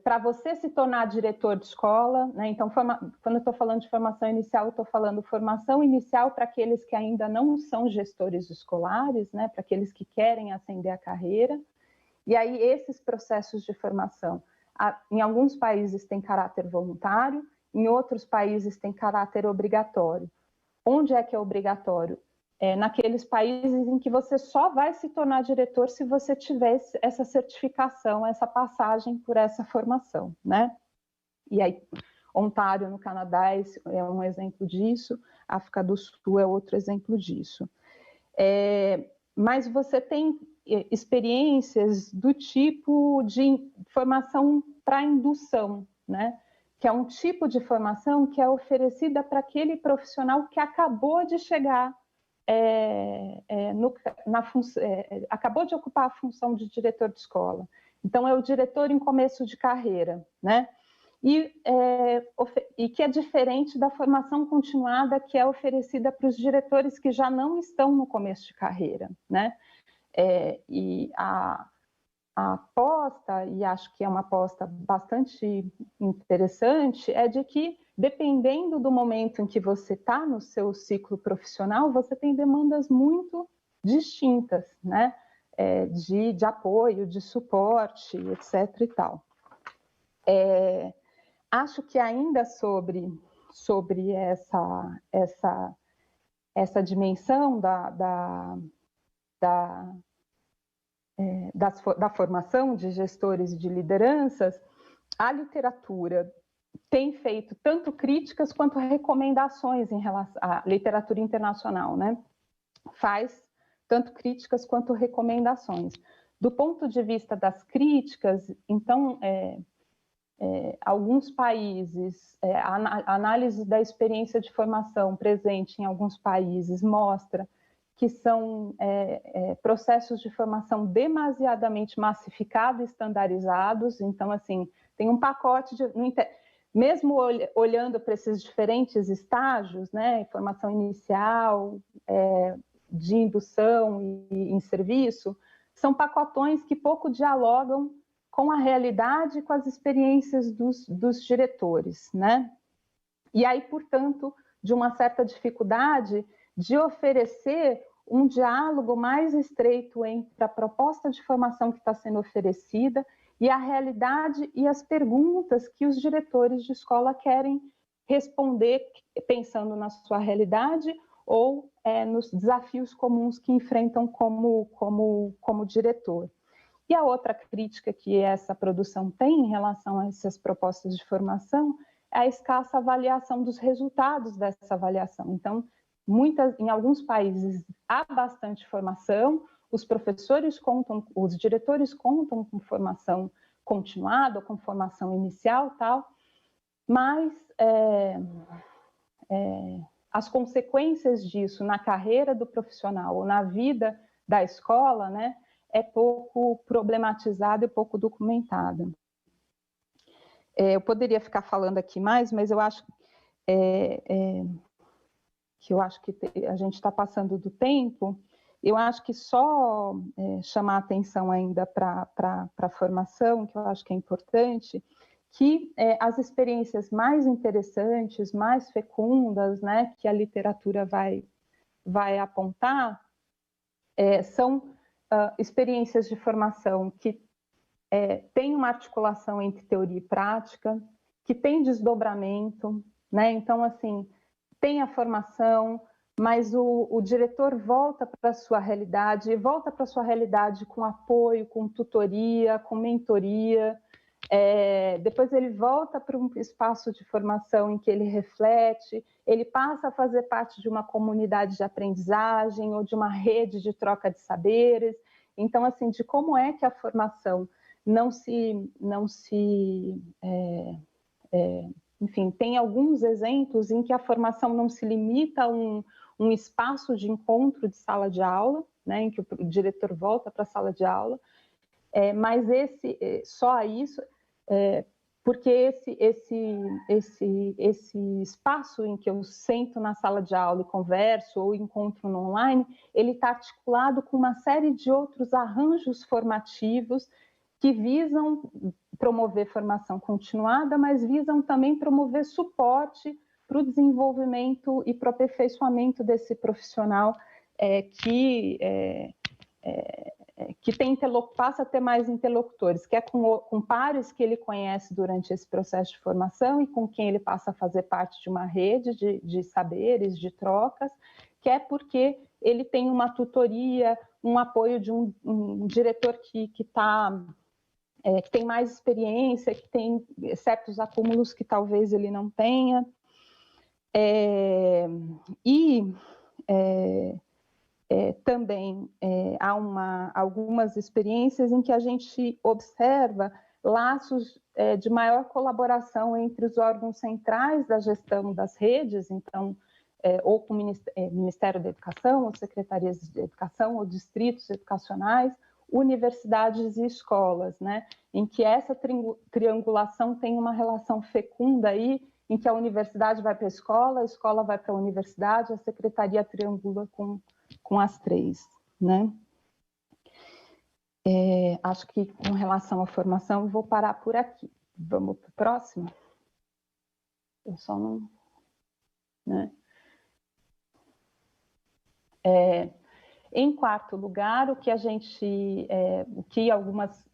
para você se tornar diretor de escola, né? Então, quando eu estou falando de formação inicial, eu estou falando formação inicial para aqueles que ainda não são gestores escolares, né? Para aqueles que querem ascender a carreira. E aí, esses processos de formação, em alguns países tem caráter voluntário, em outros países tem caráter obrigatório. Onde é que é obrigatório? Naqueles países em que você só vai se tornar diretor se você tiver essa certificação, essa passagem por essa formação, né? E aí, Ontário, no Canadá, é um exemplo disso, África do Sul é outro exemplo disso. Mas você tem experiências do tipo de formação para indução, né? Que é um tipo de formação que é oferecida para aquele profissional que acabou de chegar, acabou de ocupar a função de diretor de escola. Então, é o diretor em começo de carreira, né? e que é diferente da formação continuada que é oferecida para os diretores que já não estão no começo de carreira, né? E a aposta, e acho que é uma aposta bastante interessante, é de que, dependendo do momento em que você está no seu ciclo profissional, você tem demandas muito distintas, né? De apoio, de suporte, etc. e tal. Acho que ainda sobre essa dimensão da formação de gestores e de lideranças, a literatura tem feito tanto críticas quanto recomendações em relação à literatura internacional, né? Faz tanto críticas quanto recomendações. Do ponto de vista das críticas, então, alguns países, a análise da experiência de formação presente em alguns países mostra que são processos de formação demasiadamente massificados e estandarizados. Então, assim, tem um pacote mesmo olhando para esses diferentes estágios, né, formação inicial, de indução e em serviço, são pacotões que pouco dialogam com a realidade e com as experiências dos diretores, né? E aí, portanto, de uma certa dificuldade de oferecer um diálogo mais estreito entre a proposta de formação que está sendo oferecida e a realidade e as perguntas que os diretores de escola querem responder, pensando na sua realidade ou nos desafios comuns que enfrentam como diretor. E a outra crítica que essa produção tem em relação a essas propostas de formação é a escassa avaliação dos resultados dessa avaliação. Então, em alguns países há bastante formação, os professores contam, os diretores contam com formação continuada, com formação inicial, tal, mas as consequências disso na carreira do profissional ou na vida da escola, né, é pouco problematizada e pouco documentada. Eu poderia ficar falando aqui mais, mas eu acho que a gente está passando do tempo. Eu acho que só chamar a atenção ainda para a formação, que eu acho que é importante, que as experiências mais interessantes, mais fecundas, né, que a literatura vai apontar, são experiências de formação que têm uma articulação entre teoria e prática, que tem desdobramento, né? Então, assim, tem a formação, mas o diretor volta para a sua realidade, e volta para a sua realidade com apoio, com tutoria, com mentoria. Depois ele volta para um espaço de formação em que ele reflete, ele passa a fazer parte de uma comunidade de aprendizagem ou de uma rede de troca de saberes. Então, assim, de como é que a formação enfim, tem alguns exemplos em que a formação não se limita a um espaço de encontro de sala de aula, né, em que o diretor volta para a sala de aula, mas só isso, porque esse espaço em que eu sento na sala de aula e converso ou encontro no online, ele está articulado com uma série de outros arranjos formativos que visam promover formação continuada, mas visam também promover suporte para o desenvolvimento e para o aperfeiçoamento desse profissional que passa a ter mais interlocutores, que é com pares que ele conhece durante esse processo de formação e com quem ele passa a fazer parte de uma rede de saberes, de trocas, que é porque ele tem uma tutoria, um apoio de um diretor que tem mais experiência, que tem certos acúmulos que talvez ele não tenha. Também há algumas experiências em que a gente observa laços de maior colaboração entre os órgãos centrais da gestão das redes, então, ou com o Ministério da Educação, ou secretarias de educação, ou distritos educacionais, universidades e escolas, né? Em que essa triangulação tem uma relação fecunda aí, em que a universidade vai para a escola vai para a universidade, a secretaria triangula com as três, né? Acho que com relação à formação, eu vou parar por aqui. Vamos para o próximo? Eu só não... Né? Em quarto lugar, o que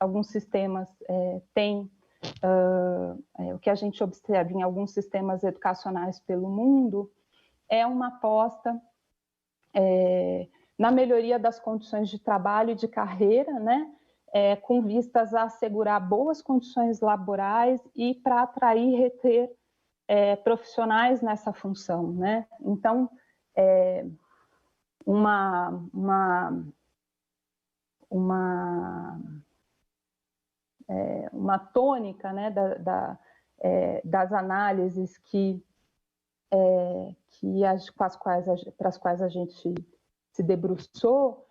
alguns sistemas têm, o que a gente observa em alguns sistemas educacionais pelo mundo, é uma aposta na melhoria das condições de trabalho e de carreira, né? Com vistas a assegurar boas condições laborais e para atrair e reter profissionais nessa função, né? Então, uma tônica, né, das análises para as quais a gente se debruçou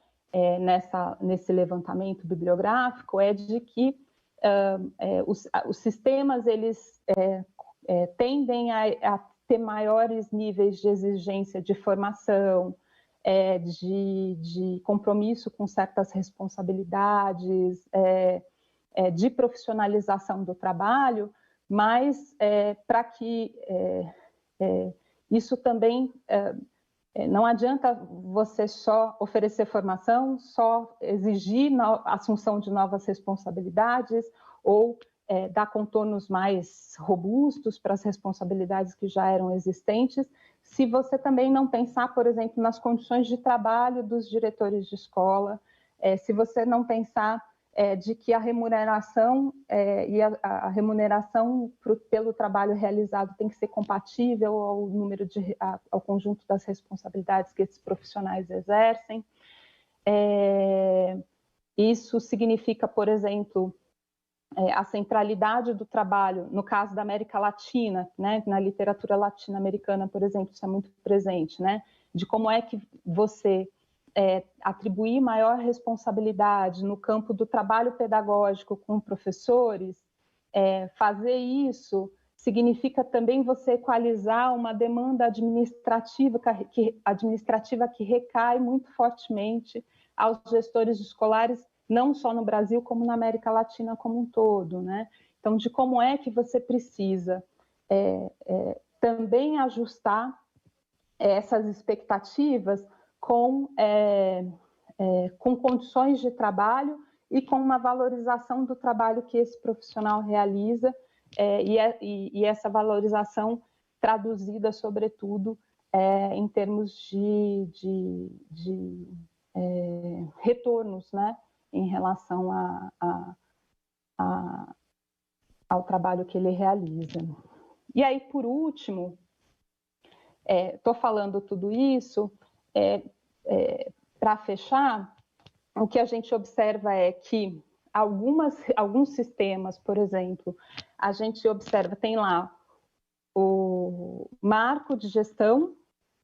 nesse levantamento bibliográfico é de que os sistemas eles tendem a ter maiores níveis de exigência de formação, de compromisso com certas responsabilidades, de profissionalização do trabalho, mas para que isso também não adianta você só oferecer formação, só exigir a assunção de novas responsabilidades ou dar contornos mais robustos para as responsabilidades que já eram existentes, se você também não pensar, por exemplo, nas condições de trabalho dos diretores de escola, se você não pensar de que a remuneração e a remuneração pelo trabalho realizado tem que ser compatível ao conjunto das responsabilidades que esses profissionais exercem. Isso significa, por exemplo, a centralidade do trabalho, no caso da América Latina, né, na literatura latino-americana, por exemplo, isso é muito presente, né, de como é que você atribuir maior responsabilidade no campo do trabalho pedagógico com professores, fazer isso significa também você equalizar uma demanda administrativa que recai muito fortemente aos gestores escolares, não só no Brasil, como na América Latina como um todo, né? Então, de como é que você precisa também ajustar essas expectativas com condições de trabalho e com uma valorização do trabalho que esse profissional realiza e essa valorização traduzida, sobretudo, em termos de retornos, né, em relação ao trabalho que ele realiza. E aí, por último, estou falando tudo isso para fechar. O que a gente observa é que alguns sistemas, por exemplo, a gente observa, tem lá o marco de gestão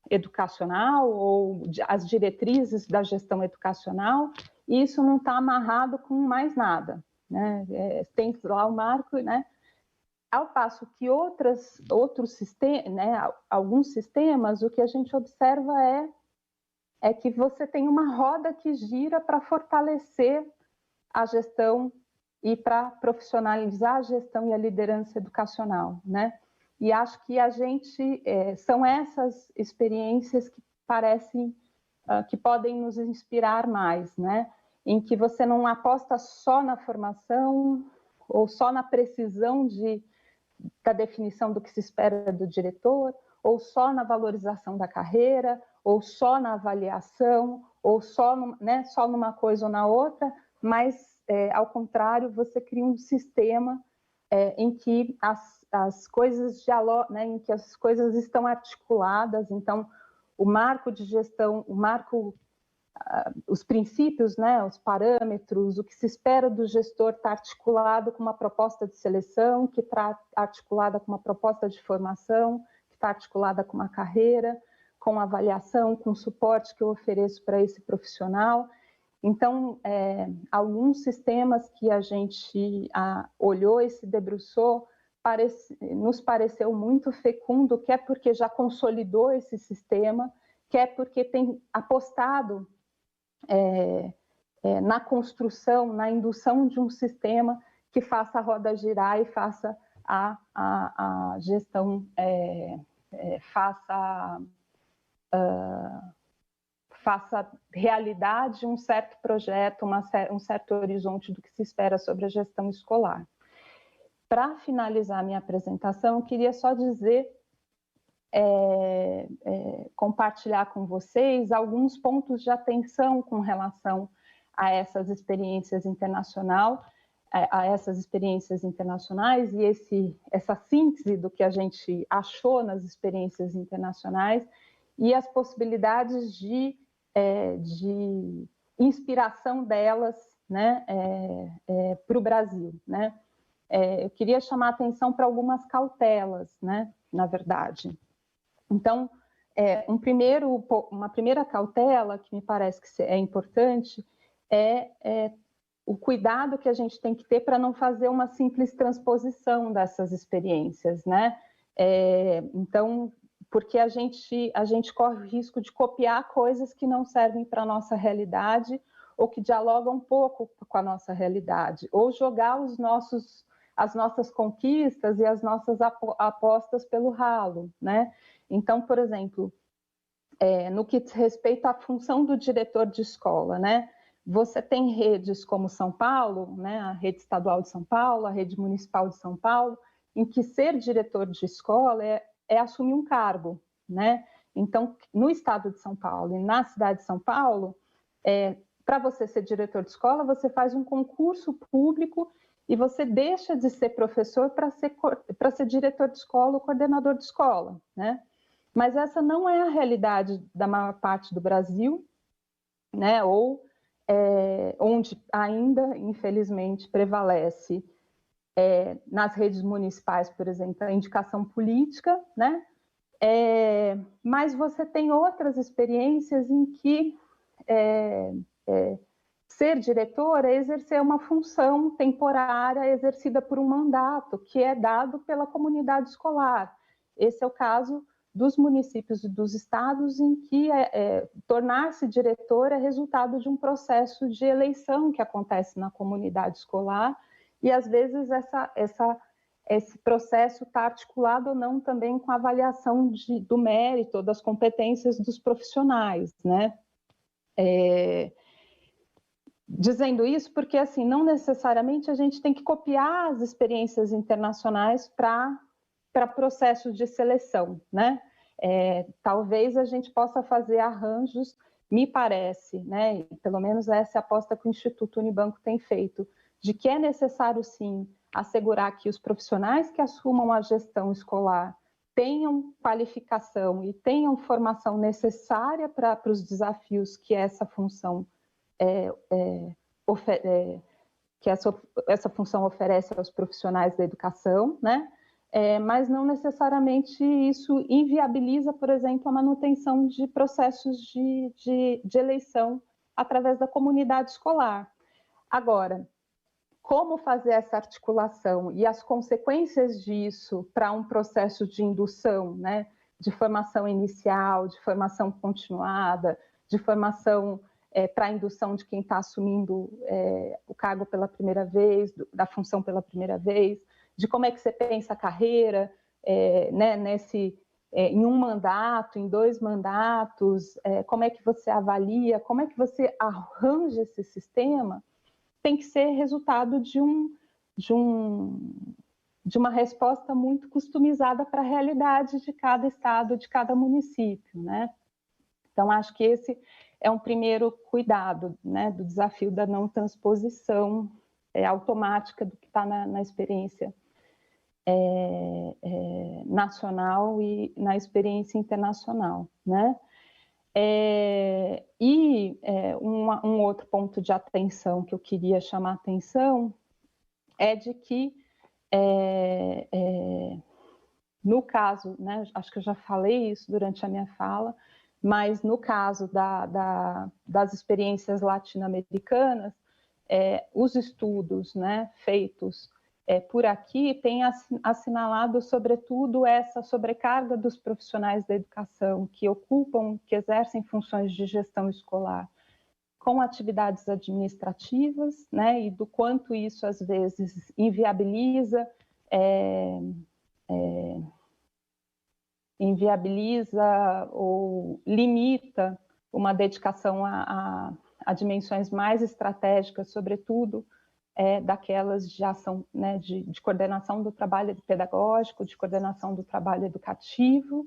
educacional ou as diretrizes da gestão educacional, e isso não está amarrado com mais nada, né? Tem lá o marco, né? Ao passo que outros sistemas, né, alguns sistemas, o que a gente observa é que você tem uma roda que gira para fortalecer a gestão e para profissionalizar a gestão e a liderança educacional, né? E acho que são essas experiências que parecem que podem nos inspirar mais, né? Em que você não aposta só na formação ou só na precisão da definição do que se espera do diretor, ou só na valorização da carreira, ou só na avaliação, ou só numa coisa ou na outra, mas, ao contrário, você cria um sistema em que as coisas dialogam, né, em que as coisas estão articuladas. Então, o marco de gestão, os princípios, né, os parâmetros, o que se espera do gestor está articulado com uma proposta de seleção, que está articulada com uma proposta de formação, que está articulada com uma carreira, com avaliação, com suporte que eu ofereço para esse profissional. Então, alguns sistemas que a gente olhou e se debruçou, nos pareceu muito fecundo, quer porque já consolidou esse sistema, quer porque tem apostado na construção, na indução de um sistema que faça a roda girar e faça a gestão, faça realidade um certo projeto, um certo horizonte do que se espera sobre a gestão escolar. Para finalizar minha apresentação, eu queria só dizer, compartilhar com vocês alguns pontos de atenção com relação a essas experiências internacionais, e essa síntese do que a gente achou nas experiências internacionais e as possibilidades de inspiração delas, né, para o Brasil, né? Eu queria chamar a atenção para algumas cautelas, né, na verdade. Então, uma primeira cautela que me parece que é importante é o cuidado que a gente tem que ter para não fazer uma simples transposição dessas experiências, né? Então, porque a gente corre o risco de copiar coisas que não servem para a nossa realidade ou que dialogam um pouco com a nossa realidade, ou jogar as nossas conquistas e as nossas apostas pelo ralo, né? Então, por exemplo, no que diz respeito à função do diretor de escola, né? Você tem redes como São Paulo, né? A rede estadual de São Paulo, a rede municipal de São Paulo, em que ser diretor de escola é assumir um cargo, né? Então, no estado de São Paulo e na cidade de São Paulo, para você ser diretor de escola, você faz um concurso público e você deixa de ser professor para ser diretor de escola ou coordenador de escola, né? Mas essa não é a realidade da maior parte do Brasil, né? Ou onde ainda, infelizmente, prevalece nas redes municipais, por exemplo, a indicação política, né? Mas você tem outras experiências em que ser diretor é exercer uma função temporária exercida por um mandato que é dado pela comunidade escolar. Esse é o caso dos municípios e dos estados em que tornar-se diretor é resultado de um processo de eleição que acontece na comunidade escolar e, às vezes, esse processo está articulado ou não também com a avaliação do mérito, das competências dos profissionais, né? Dizendo isso porque, assim, não necessariamente a gente tem que copiar as experiências internacionais para processos de seleção, né? Talvez a gente possa fazer arranjos, me parece, né? Pelo menos essa é a aposta que o Instituto Unibanco tem feito, de que é necessário, sim, assegurar que os profissionais que assumam a gestão escolar tenham qualificação e tenham formação necessária para os desafios que essa função essa função oferece aos profissionais da educação, né? Mas não necessariamente isso inviabiliza, por exemplo, a manutenção de processos de eleição através da comunidade escolar. Agora, como fazer essa articulação e as consequências disso para um processo de indução, né? De formação inicial, de formação continuada, de formação para a indução de quem está assumindo o cargo pela primeira vez, da função pela primeira vez, de como é que você pensa a carreira, né, em um mandato, em 2 mandatos, como é que você avalia, como é que você arranja esse sistema, tem que ser resultado de uma resposta muito customizada para a realidade de cada estado, de cada município, né? Então, acho que esse é um primeiro cuidado, né, do desafio da não transposição automática do que está na experiência nacional e na experiência internacional, né? Um outro ponto de atenção que eu queria chamar a atenção é de que, no caso, né, acho que eu já falei isso durante a minha fala, mas no caso das experiências latino-americanas, os estudos, né, feitos por aqui têm assinalado, sobretudo, essa sobrecarga dos profissionais da educação que exercem funções de gestão escolar com atividades administrativas, né, e do quanto isso, às vezes, inviabiliza ou limita uma dedicação a dimensões mais estratégicas, sobretudo daquelas de ação, né, de coordenação do trabalho pedagógico, de coordenação do trabalho educativo,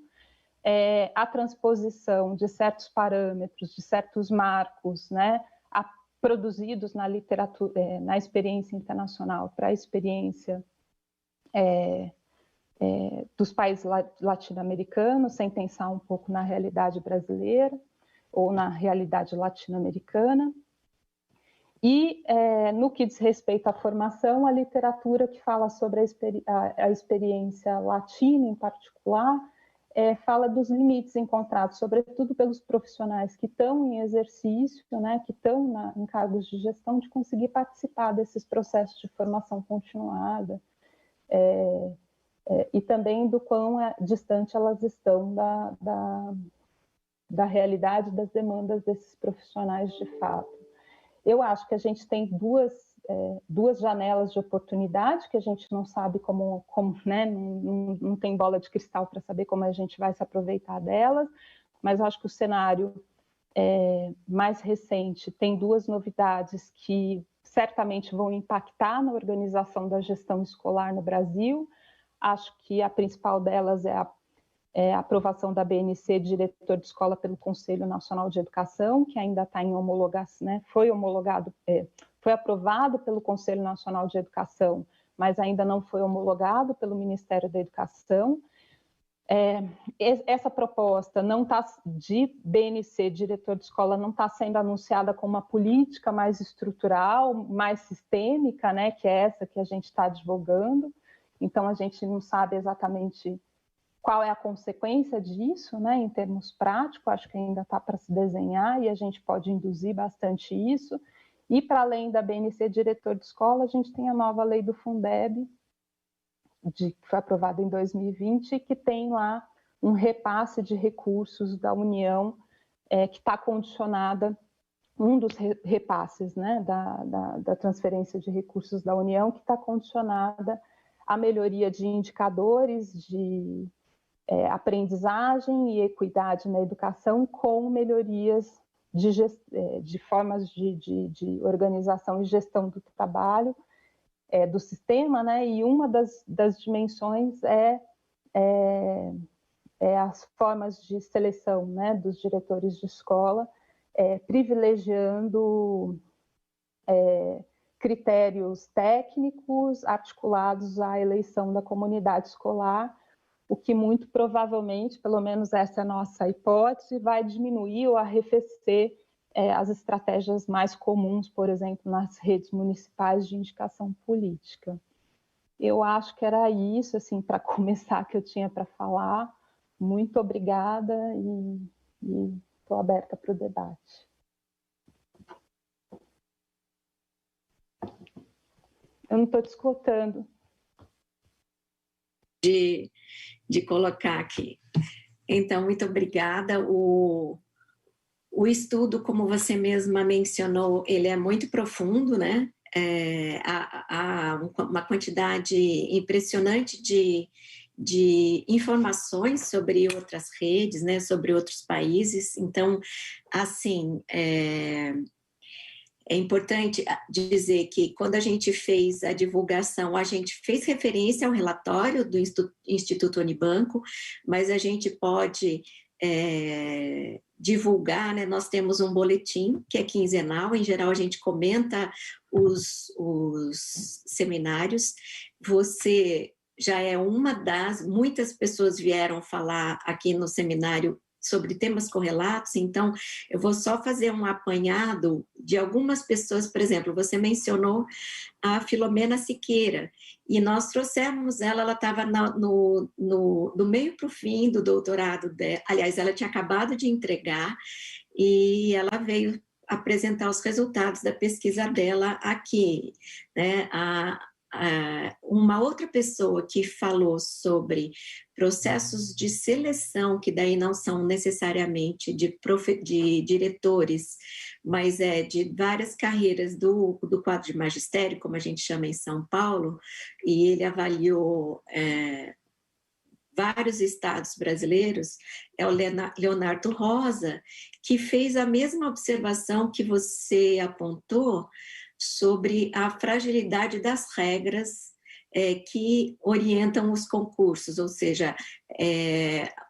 a transposição de certos parâmetros, de certos marcos, né, produzidos na literatura, na experiência internacional para a experiência dos países latino-americanos, sem pensar um pouco na realidade brasileira ou na realidade latino-americana. E, no que diz respeito à formação, a literatura que fala sobre a experiência latina, em particular, fala dos limites encontrados, sobretudo pelos profissionais que estão em exercício, né, que estão em cargos de gestão, de conseguir participar desses processos de formação continuada, e também do quão distante elas estão da realidade, das demandas desses profissionais de fato. Eu acho que a gente tem duas janelas de oportunidade que a gente não sabe como né, não tem bola de cristal para saber como a gente vai se aproveitar delas, mas eu acho que o cenário mais recente tem duas novidades que certamente vão impactar na organização da gestão escolar no Brasil. Acho que a principal delas é a aprovação da BNC de diretor de escola pelo Conselho Nacional de Educação, que ainda está em homologação, né? Foi aprovado pelo Conselho Nacional de Educação, mas ainda não foi homologado pelo Ministério da Educação. Essa proposta de BNC, diretor de escola, não está sendo anunciada como uma política mais estrutural, mais sistêmica, né? Que é essa que a gente está advogando. Então, a gente não sabe exatamente qual é a consequência disso, né, em termos práticos. Acho que ainda está para se desenhar e a gente pode induzir bastante isso. E, para além da BNC diretor de escola, a gente tem a nova lei do Fundeb, que foi aprovada em 2020, que tem lá um repasse de recursos da União, que está condicionada, um dos repasses, né, da transferência de recursos da União, que está condicionada à melhoria de indicadores de aprendizagem e equidade na educação, com melhorias de formas de organização e gestão do trabalho, do sistema, né? E uma das dimensões as formas de seleção, né, dos diretores de escola, privilegiando critérios técnicos articulados à eleição da comunidade escolar, o que muito provavelmente, pelo menos essa é a nossa hipótese, vai diminuir ou arrefecer as estratégias mais comuns, por exemplo, nas redes municipais de indicação política. Eu acho que era isso, assim, para começar, que eu tinha para falar. Muito obrigada e estou aberta para o debate. Eu não estou te escutando. De colocar aqui. Então, muito obrigada. O estudo, como você mesma mencionou, ele é muito profundo, né? Há uma quantidade impressionante de informações sobre outras redes, né? Sobre outros países. Então, assim, é importante dizer que, quando a gente fez a divulgação, a gente fez referência ao relatório do Instituto Unibanco, mas a gente pode divulgar, né? Nós temos um boletim que é quinzenal, em geral a gente comenta os seminários. Você já é uma muitas pessoas vieram falar aqui no seminário sobre temas correlatos, então eu vou só fazer um apanhado de algumas pessoas, por exemplo, você mencionou a Filomena Siqueira, e nós trouxemos ela estava do meio para o fim do doutorado dela, aliás, ela tinha acabado de entregar, e ela veio apresentar os resultados da pesquisa dela aqui, né? Uma outra pessoa que falou sobre processos de seleção, que daí não são necessariamente de diretores, mas de várias carreiras do quadro de magistério, como a gente chama em São Paulo, e ele avaliou vários estados brasileiros, é o Leonardo Rosa, que fez a mesma observação que você apontou sobre a fragilidade das regras que orientam os concursos, ou seja,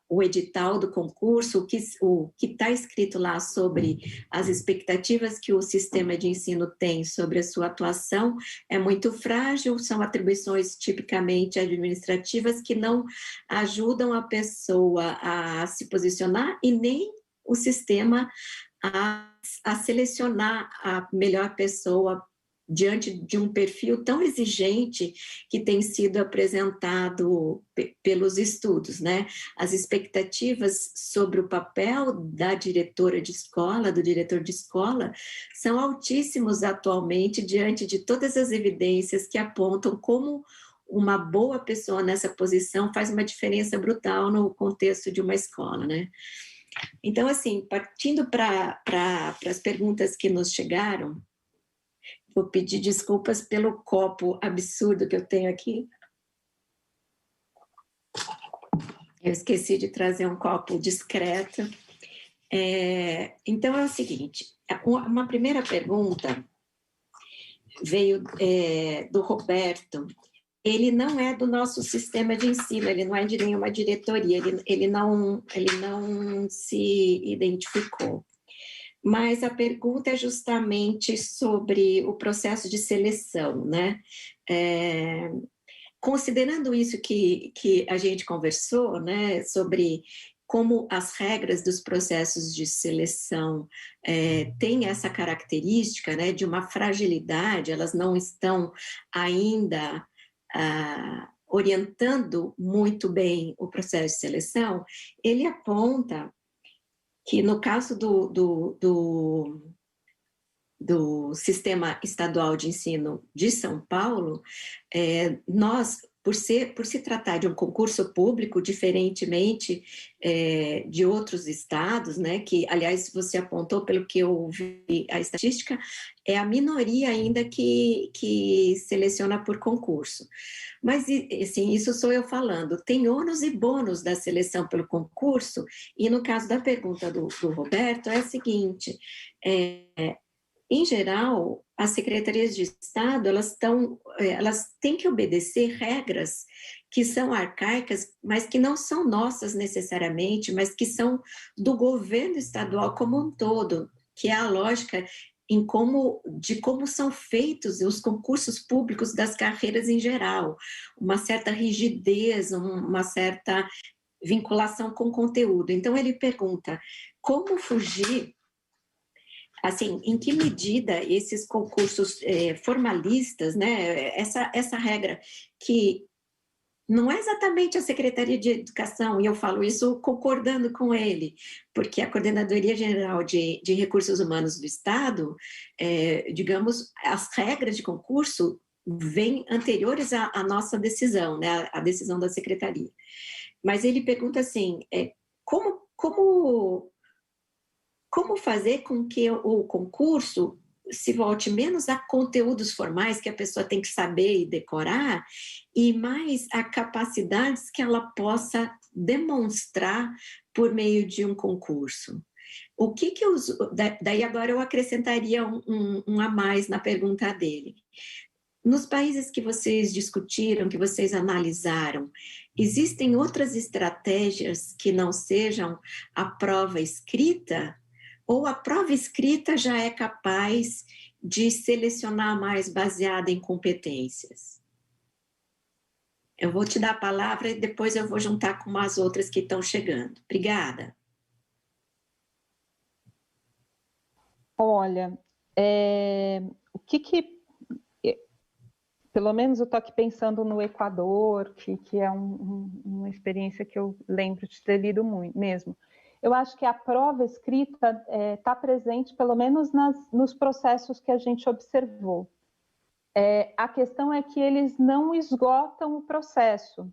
o edital do concurso, o que está escrito lá sobre as expectativas que o sistema de ensino tem sobre a sua atuação é muito frágil, são atribuições tipicamente administrativas que não ajudam a pessoa a se posicionar e nem o sistema a selecionar a melhor pessoa diante de um perfil tão exigente que tem sido apresentado pelos estudos, né? As expectativas sobre o papel da diretora de escola, do diretor de escola, são altíssimos atualmente diante de todas as evidências que apontam como uma boa pessoa nessa posição faz uma diferença brutal no contexto de uma escola, né? Então, assim, partindo para as perguntas que nos chegaram, vou pedir desculpas pelo copo absurdo que eu tenho aqui. Eu esqueci de trazer um copo discreto. Então, é o seguinte, uma primeira pergunta veio do Roberto. Ele não é do nosso sistema de ensino, ele não é de nenhuma diretoria, ele não se identificou. Mas a pergunta é justamente sobre o processo de seleção, né? Considerando isso que a gente conversou, né, sobre como as regras dos processos de seleção têm essa característica, né, de uma fragilidade, elas não estão ainda orientando muito bem o processo de seleção, ele aponta que no caso do Sistema Estadual de Ensino de São Paulo, nós, por se tratar de um concurso público, diferentemente de outros estados, né, que, aliás, você apontou, pelo que eu vi a estatística, é a minoria ainda que seleciona por concurso. Mas, assim, isso sou eu falando, tem ônus e bônus da seleção pelo concurso, e no caso da pergunta do Roberto, é a seguinte, em geral, as secretarias de Estado, elas têm que obedecer regras que são arcaicas, mas que não são nossas necessariamente, mas que são do governo estadual como um todo, que é a lógica de como são feitos os concursos públicos das carreiras em geral, uma certa rigidez, uma certa vinculação com o conteúdo. Então, ele pergunta, como fugir, assim, em que medida esses concursos formalistas, né, essa regra que não é exatamente a Secretaria de Educação, e eu falo isso concordando com ele, porque a Coordenadoria Geral de Recursos Humanos do Estado, digamos, as regras de concurso vêm anteriores à nossa decisão, né, a decisão da Secretaria. Mas ele pergunta assim, como fazer com que o concurso se volte menos a conteúdos formais que a pessoa tem que saber e decorar, e mais a capacidades que ela possa demonstrar por meio de um concurso. O que daí agora eu acrescentaria um a mais na pergunta dele. Nos países que vocês discutiram, que vocês analisaram, existem outras estratégias que não sejam a prova escrita? Ou a prova escrita já é capaz de selecionar mais baseada em competências? Eu vou te dar a palavra e depois eu vou juntar com umas outras que estão chegando. Obrigada. Olha, o que pelo menos eu estou aqui pensando no Equador, que é uma experiência que eu lembro de ter lido muito mesmo. Eu acho que a prova escrita está presente, pelo menos nos processos que a gente observou. A questão é que eles não esgotam o processo.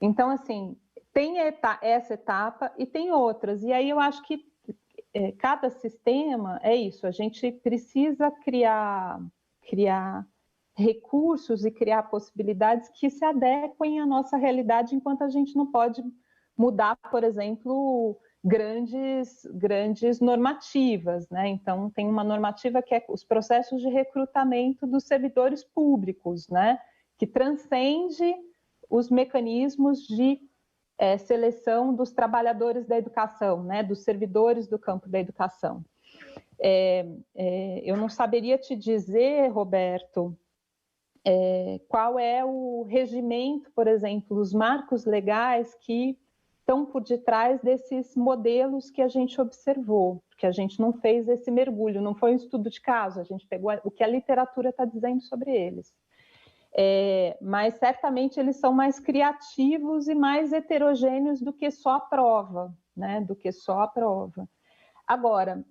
Então, assim, tem essa etapa e tem outras. E aí eu acho que cada sistema é isso. A gente precisa criar recursos e criar possibilidades que se adequem à nossa realidade, enquanto a gente não pode mudar, por exemplo, grandes normativas, né? Então, tem uma normativa que é os processos de recrutamento dos servidores públicos, né? Que transcende os mecanismos de seleção dos trabalhadores da educação, né? Dos servidores do campo da educação. Eu não saberia te dizer, Roberto, qual é o regimento, por exemplo, os marcos legais que estão por detrás desses modelos que a gente observou, porque a gente não fez esse mergulho, não foi um estudo de caso, a gente pegou o que a literatura está dizendo sobre eles. Mas certamente eles são mais criativos e mais heterogêneos do que só a prova, né? Do que só a prova. Agora,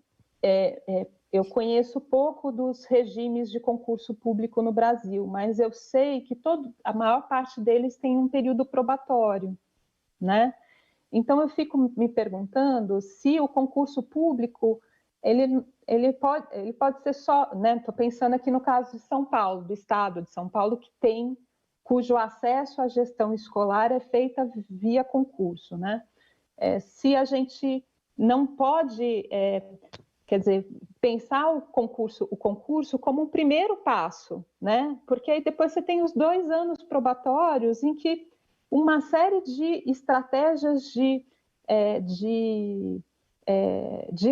eu conheço pouco dos regimes de concurso público no Brasil, mas eu sei que a maior parte deles tem um período probatório, né? Então eu fico me perguntando se o concurso público ele pode ser só, né? Estou pensando aqui no caso de São Paulo, do estado de São Paulo, cujo acesso à gestão escolar é feita via concurso, né? Se a gente não pode, quer dizer, pensar o concurso como um primeiro passo, né? Porque aí depois você tem os 2 anos probatórios em que uma série de estratégias de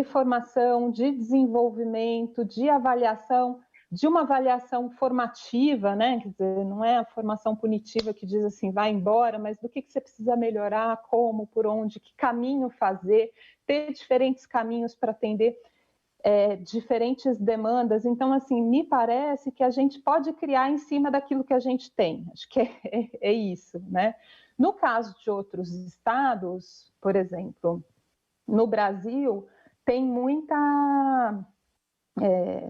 formação, de desenvolvimento, de avaliação, de uma avaliação formativa, né? Quer dizer, não é a formação punitiva que diz assim, vai embora, mas do que você precisa melhorar, como, por onde, que caminho fazer, ter diferentes caminhos para atender diferentes demandas. Então, assim, me parece que a gente pode criar em cima daquilo que a gente tem. Acho que é isso, né? No caso de outros estados, por exemplo, no Brasil, tem muita...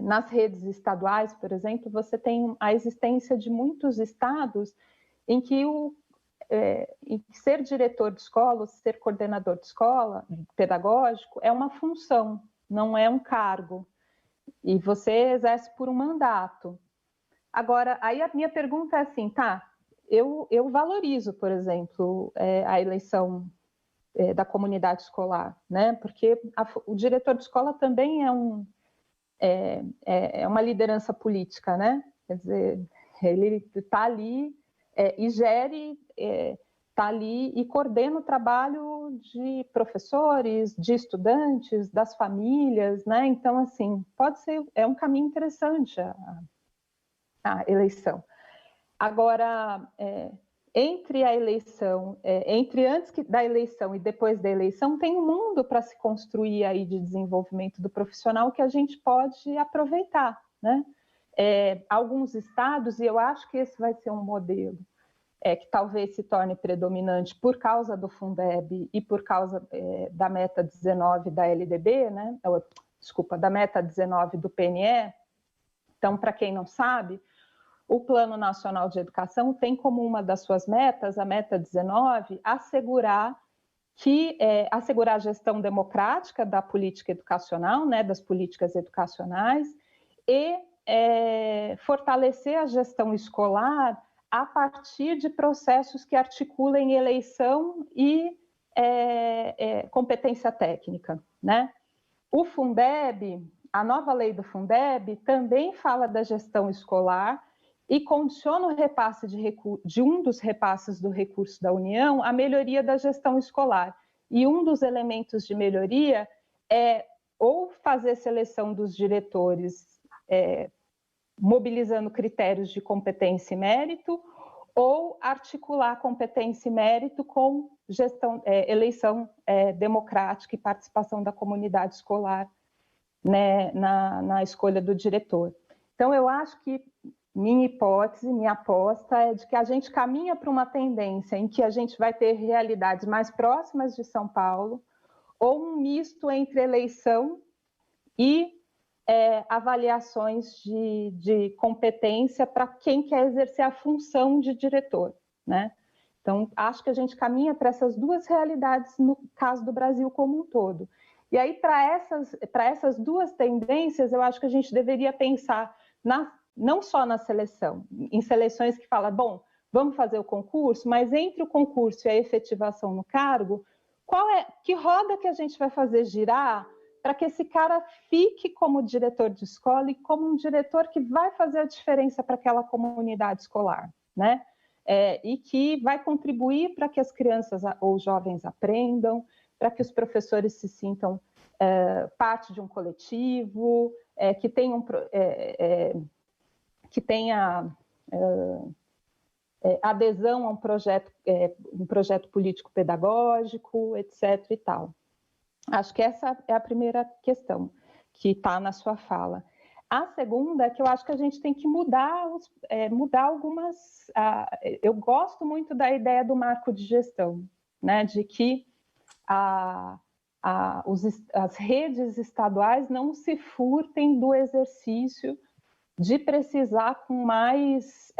nas redes estaduais, por exemplo, você tem a existência de muitos estados em que ser diretor de escola, ser coordenador de escola, pedagógico, é uma função, não é um cargo. E você exerce por um mandato. Agora, aí a minha pergunta é assim, tá, eu valorizo, por exemplo, a eleição da comunidade escolar, né? Porque o diretor de escola também é uma liderança política, né? Quer dizer, ele está ali e gere, está ali e coordena o trabalho de professores, de estudantes, das famílias, né? Então, assim, pode ser, é um caminho interessante a eleição. Agora, entre a eleição, entre antes da eleição e depois da eleição, tem um mundo para se construir aí de desenvolvimento do profissional que a gente pode aproveitar, né? Alguns estados, e eu acho que esse vai ser um modelo que talvez se torne predominante por causa do Fundeb e por causa da meta 19 da LDB, né? Desculpa, da meta 19 do PNE. Então, para quem não sabe, o Plano Nacional de Educação tem como uma das suas metas, a meta 19, assegurar a gestão democrática da política educacional, né, das políticas educacionais, e fortalecer a gestão escolar a partir de processos que articulem eleição e competência técnica, né? O Fundeb, a nova lei do Fundeb, também fala da gestão escolar e condiciona o repasse de um dos repasses do recurso da União à melhoria da gestão escolar. E um dos elementos de melhoria é ou fazer seleção dos diretores mobilizando critérios de competência e mérito, ou articular competência e mérito com eleição democrática e participação da comunidade escolar né, na escolha do diretor. Então, eu acho que minha hipótese, minha aposta é de que a gente caminha para uma tendência em que a gente vai ter realidades mais próximas de São Paulo, ou um misto entre eleição e avaliações de competência para quem quer exercer a função de diretor, né? Então, acho que a gente caminha para essas duas realidades no caso do Brasil como um todo. E aí, para essas duas tendências, eu acho que a gente deveria pensar não só na seleção, em seleções que falam, bom, vamos fazer o concurso, mas entre o concurso e a efetivação no cargo, que roda que a gente vai fazer girar para que esse cara fique como diretor de escola e como um diretor que vai fazer a diferença para aquela comunidade escolar, né? E que vai contribuir para que as crianças ou jovens aprendam, para que os professores se sintam parte de um coletivo, que tenha adesão a um projeto político-pedagógico, etc. e tal. Acho que essa é a primeira questão que está na sua fala. A segunda é que eu acho que a gente tem que mudar algumas... eu gosto muito da ideia do marco de gestão, né? De que as redes estaduais não se furtem do exercício de precisar com mais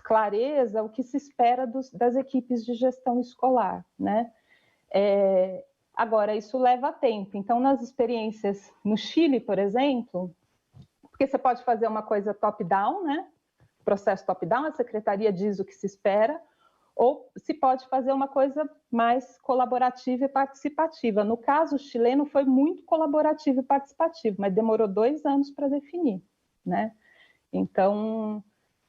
clareza o que se espera das equipes de gestão escolar, né? Agora, isso leva tempo. Então, nas experiências no Chile, por exemplo, porque você pode fazer uma coisa top-down, né? Processo top-down, a secretaria diz o que se espera, ou se pode fazer uma coisa mais colaborativa e participativa. No caso chileno, foi muito colaborativo e participativo, mas demorou 2 anos para definir, né? Então,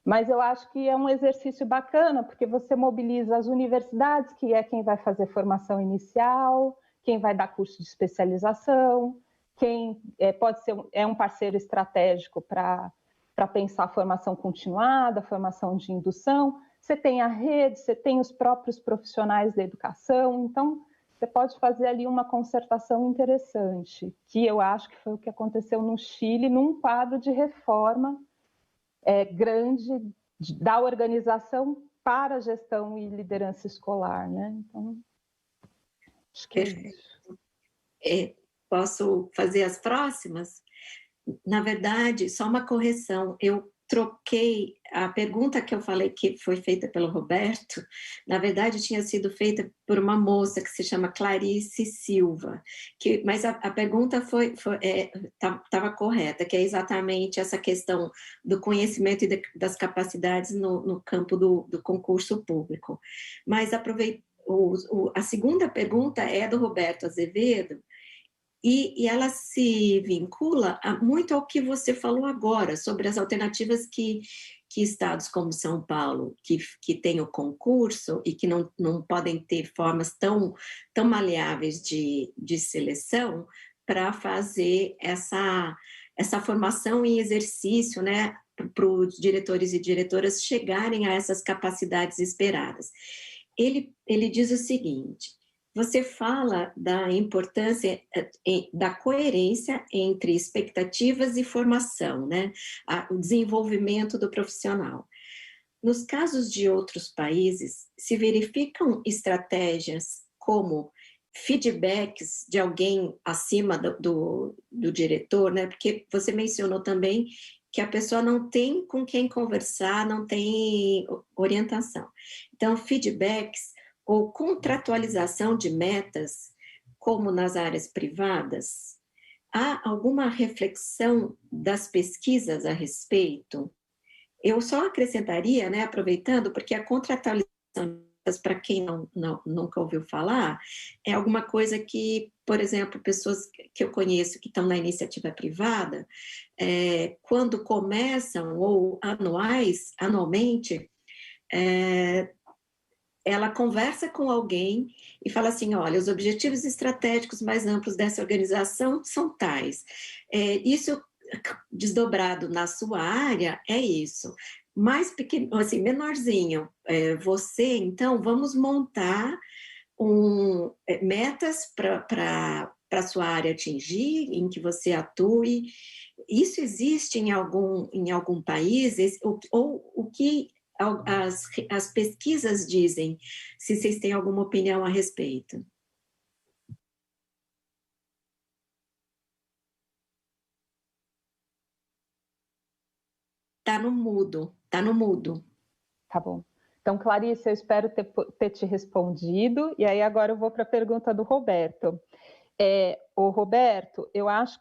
mas eu acho que é um exercício bacana, porque você mobiliza as universidades, que é quem vai fazer formação inicial, quem vai dar curso de especialização, quem pode ser um parceiro estratégico para pensar a formação continuada, a formação de indução. Você tem a rede, você tem os próprios profissionais da educação, então você pode fazer ali uma concertação interessante, que eu acho que foi o que aconteceu no Chile, num quadro de reforma grande da organização para a gestão e liderança escolar, né? Então, acho que é isso. Posso fazer as próximas? Na verdade, só uma correção, eu troquei a pergunta que eu falei que foi feita pelo Roberto, na verdade tinha sido feita por uma moça que se chama Clarice Silva, mas a pergunta estava correta, que é exatamente essa questão do conhecimento e das capacidades no campo do concurso público. Mas a segunda pergunta é do Roberto Azevedo, e ela se vincula muito ao que você falou agora, sobre as alternativas que estados como São Paulo, que têm o concurso e que não podem ter formas tão maleáveis de seleção para fazer essa formação em exercício, né, para os diretores e diretoras chegarem a essas capacidades esperadas. Ele diz o seguinte: você fala da importância da coerência entre expectativas e formação, né? O desenvolvimento do profissional. Nos casos de outros países, se verificam estratégias como feedbacks de alguém acima do diretor, né? Porque você mencionou também que a pessoa não tem com quem conversar, não tem orientação. Então, feedbacks ou contratualização de metas, como nas áreas privadas? Há alguma reflexão das pesquisas a respeito? Eu só acrescentaria, né, aproveitando, porque a contratualização, para quem nunca ouviu falar, é alguma coisa que, por exemplo, pessoas que eu conheço que estão na iniciativa privada, quando começam, ou anualmente, ela conversa com alguém e fala assim, olha, os objetivos estratégicos mais amplos dessa organização são tais. Isso, desdobrado na sua área, é isso. Mais pequeno, assim, menorzinho, então, vamos montar metas para para a sua área atingir, em que você atue? Isso existe em algum país? Ou o que as pesquisas dizem, se vocês têm alguma opinião a respeito? Tá no mudo, tá no mudo. Tá bom. Então, Clarice, eu espero ter te respondido, e aí agora eu vou para a pergunta do Roberto. O Roberto, eu acho,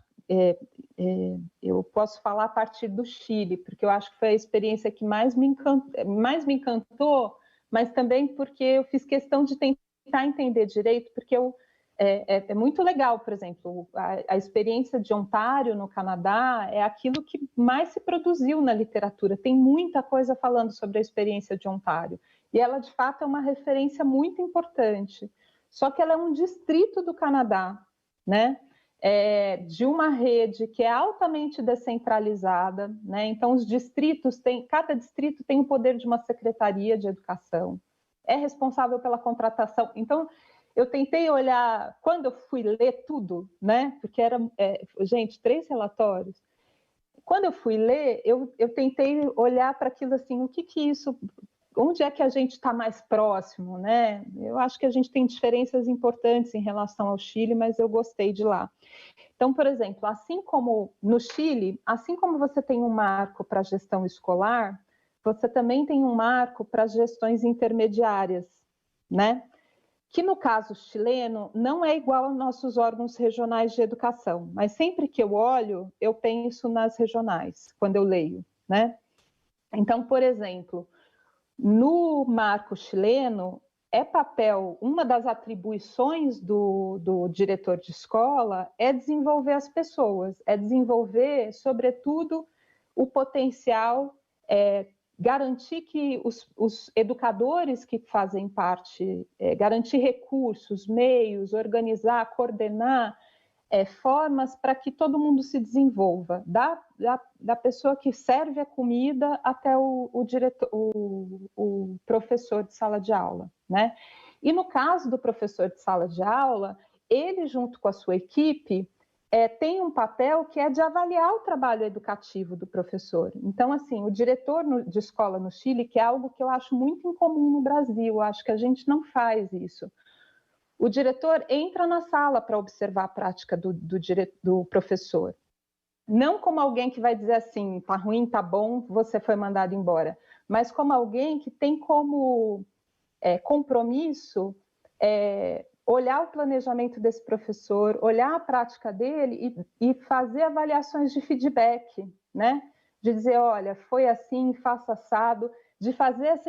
eu posso falar a partir do Chile, porque eu acho que foi a experiência que mais me encantou, mas também porque eu fiz questão de tentar entender direito, porque é muito legal, por exemplo, a experiência de Ontário, no Canadá, é aquilo que mais se produziu na literatura. Tem muita coisa falando sobre a experiência de Ontário. E ela, de fato, é uma referência muito importante. Só que ela é um distrito do Canadá, né? De uma rede que é altamente descentralizada, né? Então, os distritos cada distrito tem o poder de uma secretaria de educação, é responsável pela contratação. Então, eu tentei olhar, quando eu fui ler tudo, né? Porque gente, 3 relatórios. Quando eu fui ler, eu tentei olhar para aquilo assim, o que isso, onde é que a gente está mais próximo, né? Eu acho que a gente tem diferenças importantes em relação ao Chile, mas eu gostei de lá. Então, por exemplo, assim como no Chile, assim como você tem um marco para a gestão escolar, você também tem um marco para as gestões intermediárias, né? Que no caso chileno não é igual aos nossos órgãos regionais de educação, mas sempre que eu olho, eu penso nas regionais, quando eu leio, né? Então, por exemplo, no marco chileno, uma das atribuições do diretor de escola é desenvolver as pessoas, é desenvolver, sobretudo, o potencial, garantir que os educadores que fazem parte, garantir recursos, meios, organizar, coordenar formas para que todo mundo se desenvolva, da pessoa que serve a comida até o professor de sala de aula, né? E no caso do professor de sala de aula, ele junto com a sua equipe tem um papel que é de avaliar o trabalho educativo do professor. Então, assim, o diretor de escola no Chile, que é algo que eu acho muito incomum no Brasil, acho que a gente não faz isso. O diretor entra na sala para observar a prática do professor. Não como alguém que vai dizer assim, tá ruim, tá bom, você foi mandado embora, mas como alguém que tem como compromisso olhar o planejamento desse professor, olhar a prática dele e fazer avaliações de feedback, né? De dizer, olha, foi assim, faça assado, de fazer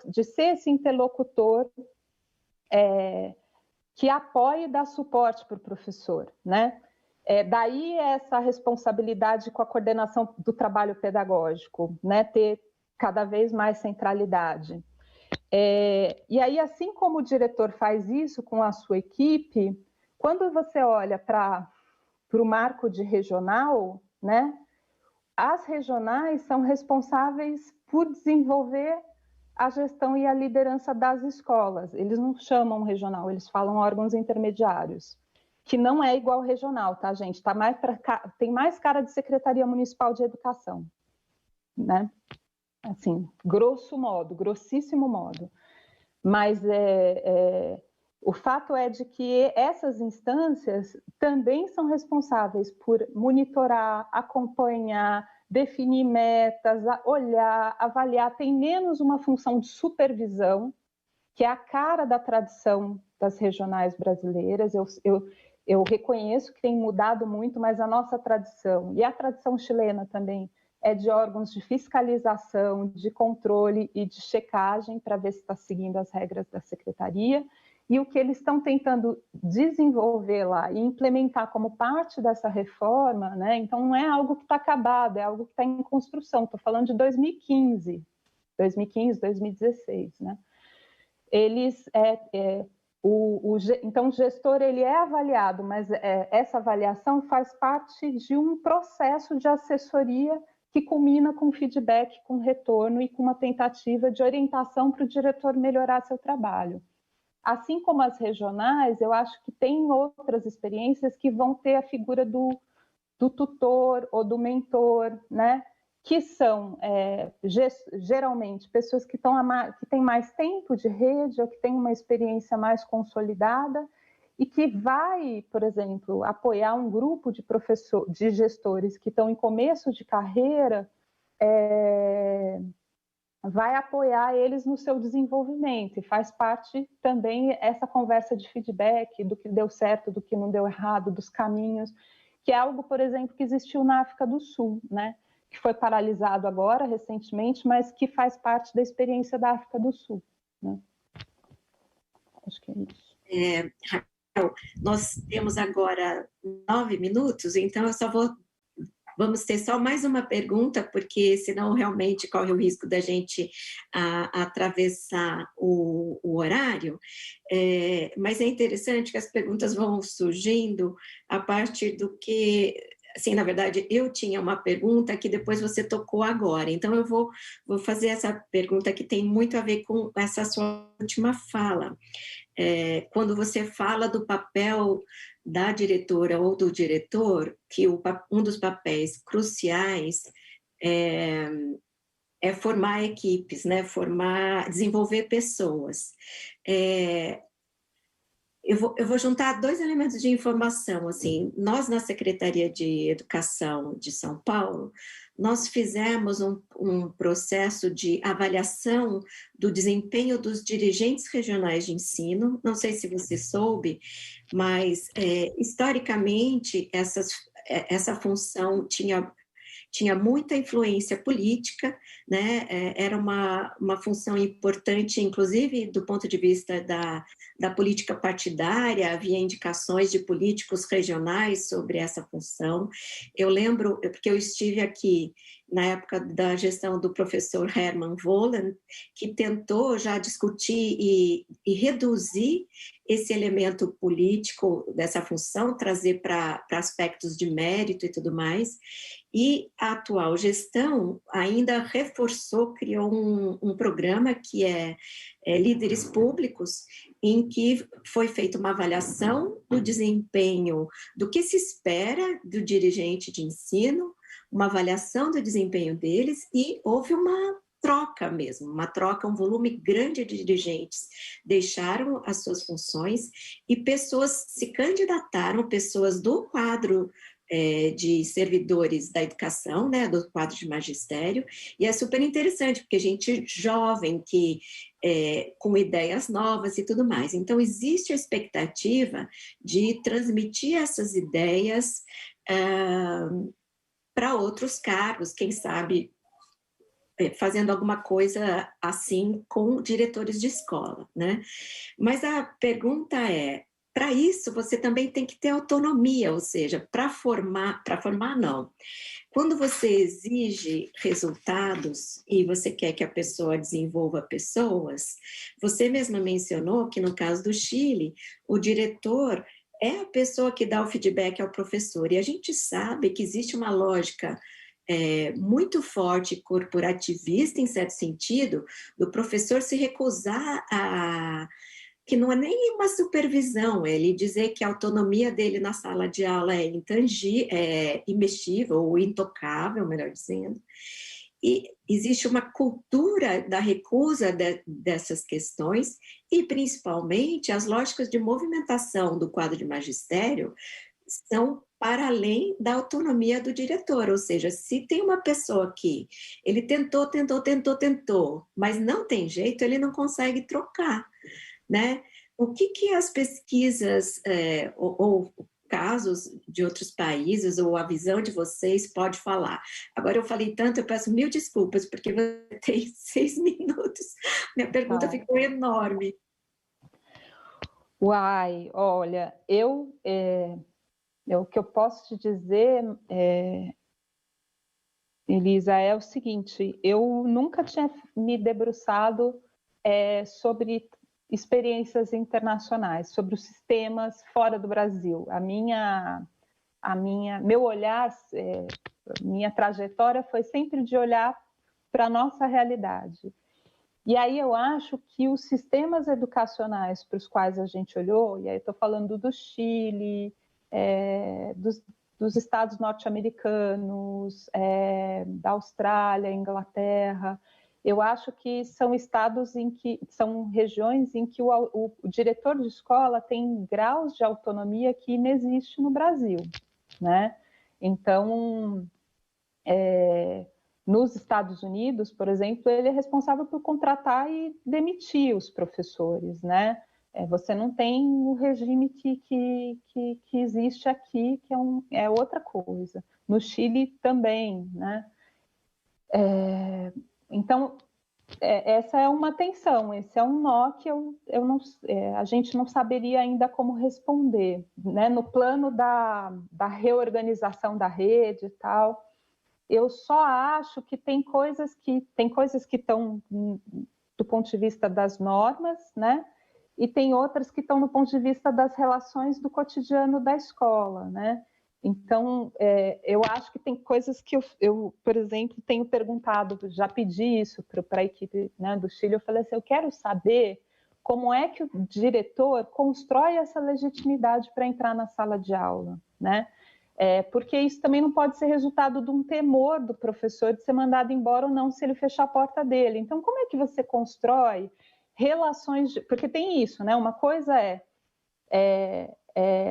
de ser esse interlocutor que apoie e dá suporte para o professor, né? Daí essa responsabilidade com a coordenação do trabalho pedagógico, né? Ter cada vez mais centralidade. E aí, assim como o diretor faz isso com a sua equipe, quando você olha para o marco de regional, né? As regionais são responsáveis por desenvolver a gestão e a liderança das escolas. Eles não chamam regional, eles falam órgãos intermediários, que não é igual regional, tá, gente? Tem mais cara de Secretaria Municipal de Educação, né? Assim, grossíssimo modo. Mas o fato é de que essas instâncias também são responsáveis por monitorar, acompanhar, definir metas, olhar, avaliar, tem menos uma função de supervisão, que é a cara da tradição das regionais brasileiras. Eu reconheço que tem mudado muito, mas a nossa tradição, e a tradição chilena também, é de órgãos de fiscalização, de controle e de checagem para ver se está seguindo as regras da secretaria. E o que eles estão tentando desenvolver lá e implementar como parte dessa reforma, né? Então não é algo que está acabado, é algo que está em construção. Estou falando de 2015, 2016, né? Eles então o gestor ele é avaliado, mas essa avaliação faz parte de um processo de assessoria que culmina com feedback, com retorno e com uma tentativa de orientação para o diretor melhorar seu trabalho. assim como as regionais, eu acho que tem outras experiências que vão ter a figura do tutor ou do mentor, né? Que são geralmente pessoas que têm mais tempo de rede ou que têm uma experiência mais consolidada e que vai, por exemplo, apoiar um grupo de gestores que estão em começo de carreira, vai apoiar eles no seu desenvolvimento, e faz parte também essa conversa de feedback do que deu certo, do que não deu errado, dos caminhos, que é algo, por exemplo, que existiu na África do Sul, né? Que foi paralisado agora, recentemente, mas que faz parte da experiência da África do Sul, né? Acho que é isso. Raquel, nós temos agora 9 minutos, então eu só vamos ter só mais uma pergunta, porque senão realmente corre o risco da gente atravessar o horário. Mas é interessante que as perguntas vão surgindo a partir do que... Assim, na verdade, eu tinha uma pergunta que depois você tocou agora, então eu vou fazer essa pergunta que tem muito a ver com essa sua última fala. Quando você fala do papel da diretora ou do diretor, que um dos papéis cruciais é formar equipes, né? Desenvolver pessoas. Eu vou juntar 2 elementos de informação. Assim, nós, na Secretaria de Educação de São Paulo, nós fizemos um processo de avaliação do desempenho dos dirigentes regionais de ensino. Não sei se você soube, mas, historicamente, essa função tinha muita influência política, né? Era uma função importante, inclusive do ponto de vista da política partidária, havia indicações de políticos regionais sobre essa função. Eu lembro, porque eu estive aqui na época da gestão do professor Hermann Wohlen, que tentou já discutir e reduzir esse elemento político dessa função, trazer para aspectos de mérito e tudo mais, e a atual gestão ainda reforçou, criou um programa que é Líderes Públicos, em que foi feita uma avaliação do desempenho, do que se espera do dirigente de ensino, uma avaliação do desempenho deles, e houve uma troca mesmo, um volume grande de dirigentes deixaram as suas funções e pessoas se candidataram, pessoas do quadro de servidores da educação, né, do quadro de magistério, e é super interessante, porque gente jovem, com ideias novas e tudo mais. Então, existe a expectativa de transmitir essas ideias para outros cargos, quem sabe fazendo alguma coisa assim com diretores de escola, né? Mas a pergunta é, para isso você também tem que ter autonomia, ou seja, para formar não. Quando você exige resultados e você quer que a pessoa desenvolva pessoas, você mesma mencionou que no caso do Chile, o diretor é a pessoa que dá o feedback ao professor, e a gente sabe que existe uma lógica muito forte, corporativista, em certo sentido, do professor se recusar que não é nem uma supervisão, ele dizer que a autonomia dele na sala de aula é intangível, imexível ou intocável, melhor dizendo, e existe uma cultura da recusa dessas questões, e principalmente as lógicas de movimentação do quadro de magistério são para além da autonomia do diretor, ou seja, se tem uma pessoa que ele tentou, mas não tem jeito, ele não consegue trocar, né? O que as pesquisas ou casos de outros países ou a visão de vocês pode falar? Agora eu falei tanto, eu peço 1000 desculpas, porque você tem 6 minutos, minha pergunta ficou enorme. Uai, olha, o que eu posso te dizer, Elisa, é o seguinte: eu nunca tinha me debruçado sobre experiências internacionais, sobre os sistemas fora do Brasil. Meu olhar, minha trajetória foi sempre de olhar para a nossa realidade. E aí eu acho que os sistemas educacionais para os quais a gente olhou, e aí estou falando do Chile, dos estados norte-americanos, da Austrália, Inglaterra, eu acho que são são regiões em que o diretor de escola tem graus de autonomia que inexiste no Brasil, né? Então, nos Estados Unidos, por exemplo, ele é responsável por contratar e demitir os professores, né? Você não tem o regime que existe aqui, que é outra coisa. No Chile também, né? Então, essa é uma tensão, esse é um nó que a gente não saberia ainda como responder, né? No plano da reorganização da rede e tal, eu só acho que tem coisas que estão do ponto de vista das normas, né? E tem outras que estão no ponto de vista das relações do cotidiano da escola, né? Então, eu acho que tem coisas que eu, por exemplo, tenho perguntado, já pedi isso para a equipe, né, do Chile, eu falei assim, eu quero saber como é que o diretor constrói essa legitimidade para entrar na sala de aula, né? Porque isso também não pode ser resultado de um temor do professor de ser mandado embora ou não se ele fechar a porta dele. Então, como é que você constrói relações... Porque tem isso, né? Uma coisa é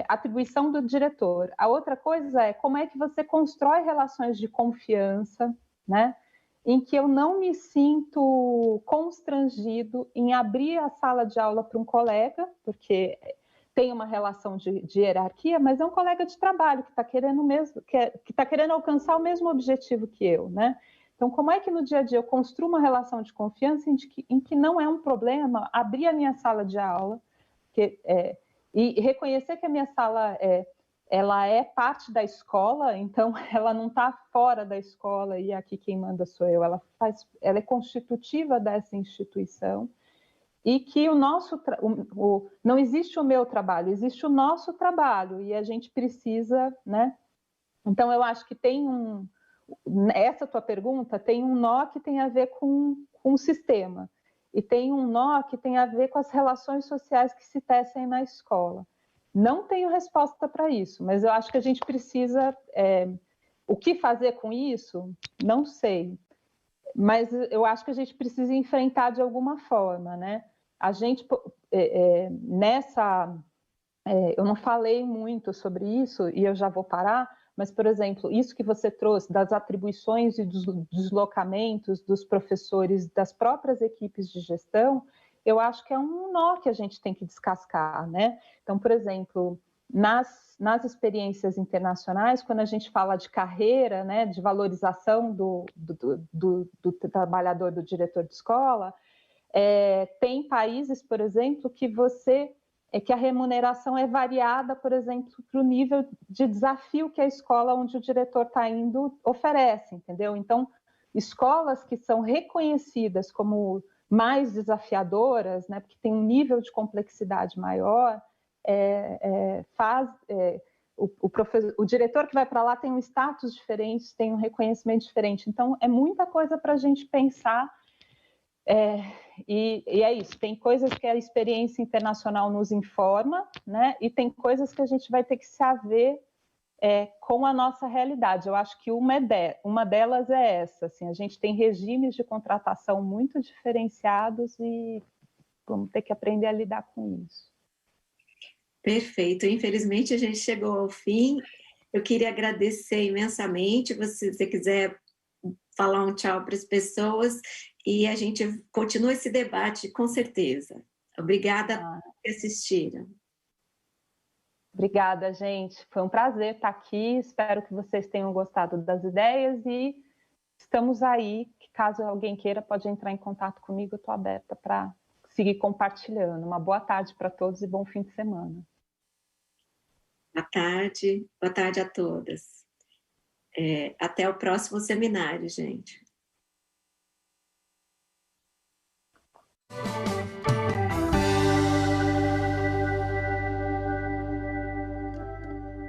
atribuição do diretor. A outra coisa é como é que você constrói relações de confiança, né? Em que eu não me sinto constrangido em abrir a sala de aula para um colega, porque tem uma relação de hierarquia, mas é um colega de trabalho que está querendo alcançar o mesmo objetivo que eu, né? Então, como é que no dia a dia eu construo uma relação de confiança em que não é um problema abrir a minha sala de aula, e reconhecer que a minha sala ela é parte da escola, então ela não está fora da escola e aqui quem manda sou eu, ela é constitutiva dessa instituição, e que não existe o meu trabalho, existe o nosso trabalho, e a gente precisa, né? Então eu acho que essa tua pergunta tem um nó que tem a ver com o sistema, e tem um nó que tem a ver com as relações sociais que se tecem na escola. Não tenho resposta para isso, mas eu acho que a gente precisa... o que fazer com isso? Não sei. Mas eu acho que a gente precisa enfrentar de alguma forma, né? A gente, eu não falei muito sobre isso, e eu já vou parar, mas, por exemplo, isso que você trouxe das atribuições e dos deslocamentos dos professores, das próprias equipes de gestão, eu acho que é um nó que a gente tem que descascar, né? Então, por exemplo, nas experiências internacionais, quando a gente fala de carreira, né, de valorização do trabalhador, do diretor de escola, tem países, por exemplo, que a remuneração é variada, por exemplo, para o nível de desafio que a escola onde o diretor está indo oferece, entendeu? Então, escolas que são reconhecidas como mais desafiadoras, né, porque tem um nível de complexidade maior, o diretor que vai para lá tem um status diferente, tem um reconhecimento diferente. Então, é muita coisa para a gente pensar. E é isso, tem coisas que a experiência internacional nos informa, né? E tem coisas que a gente vai ter que se haver com a nossa realidade. Eu acho que uma delas é essa, assim, a gente tem regimes de contratação muito diferenciados e vamos ter que aprender a lidar com isso. Perfeito, infelizmente a gente chegou ao fim. Eu queria agradecer imensamente, se você quiser falar um tchau para as pessoas, e a gente continua esse debate, com certeza. Obrigada por assistiram. Obrigada, gente. Foi um prazer estar aqui. Espero que vocês tenham gostado das ideias e estamos aí. Caso alguém queira, pode entrar em contato comigo. Eu estou aberta para seguir compartilhando. Uma boa tarde para todos e bom fim de semana. Boa tarde a todas. Até o próximo seminário, gente.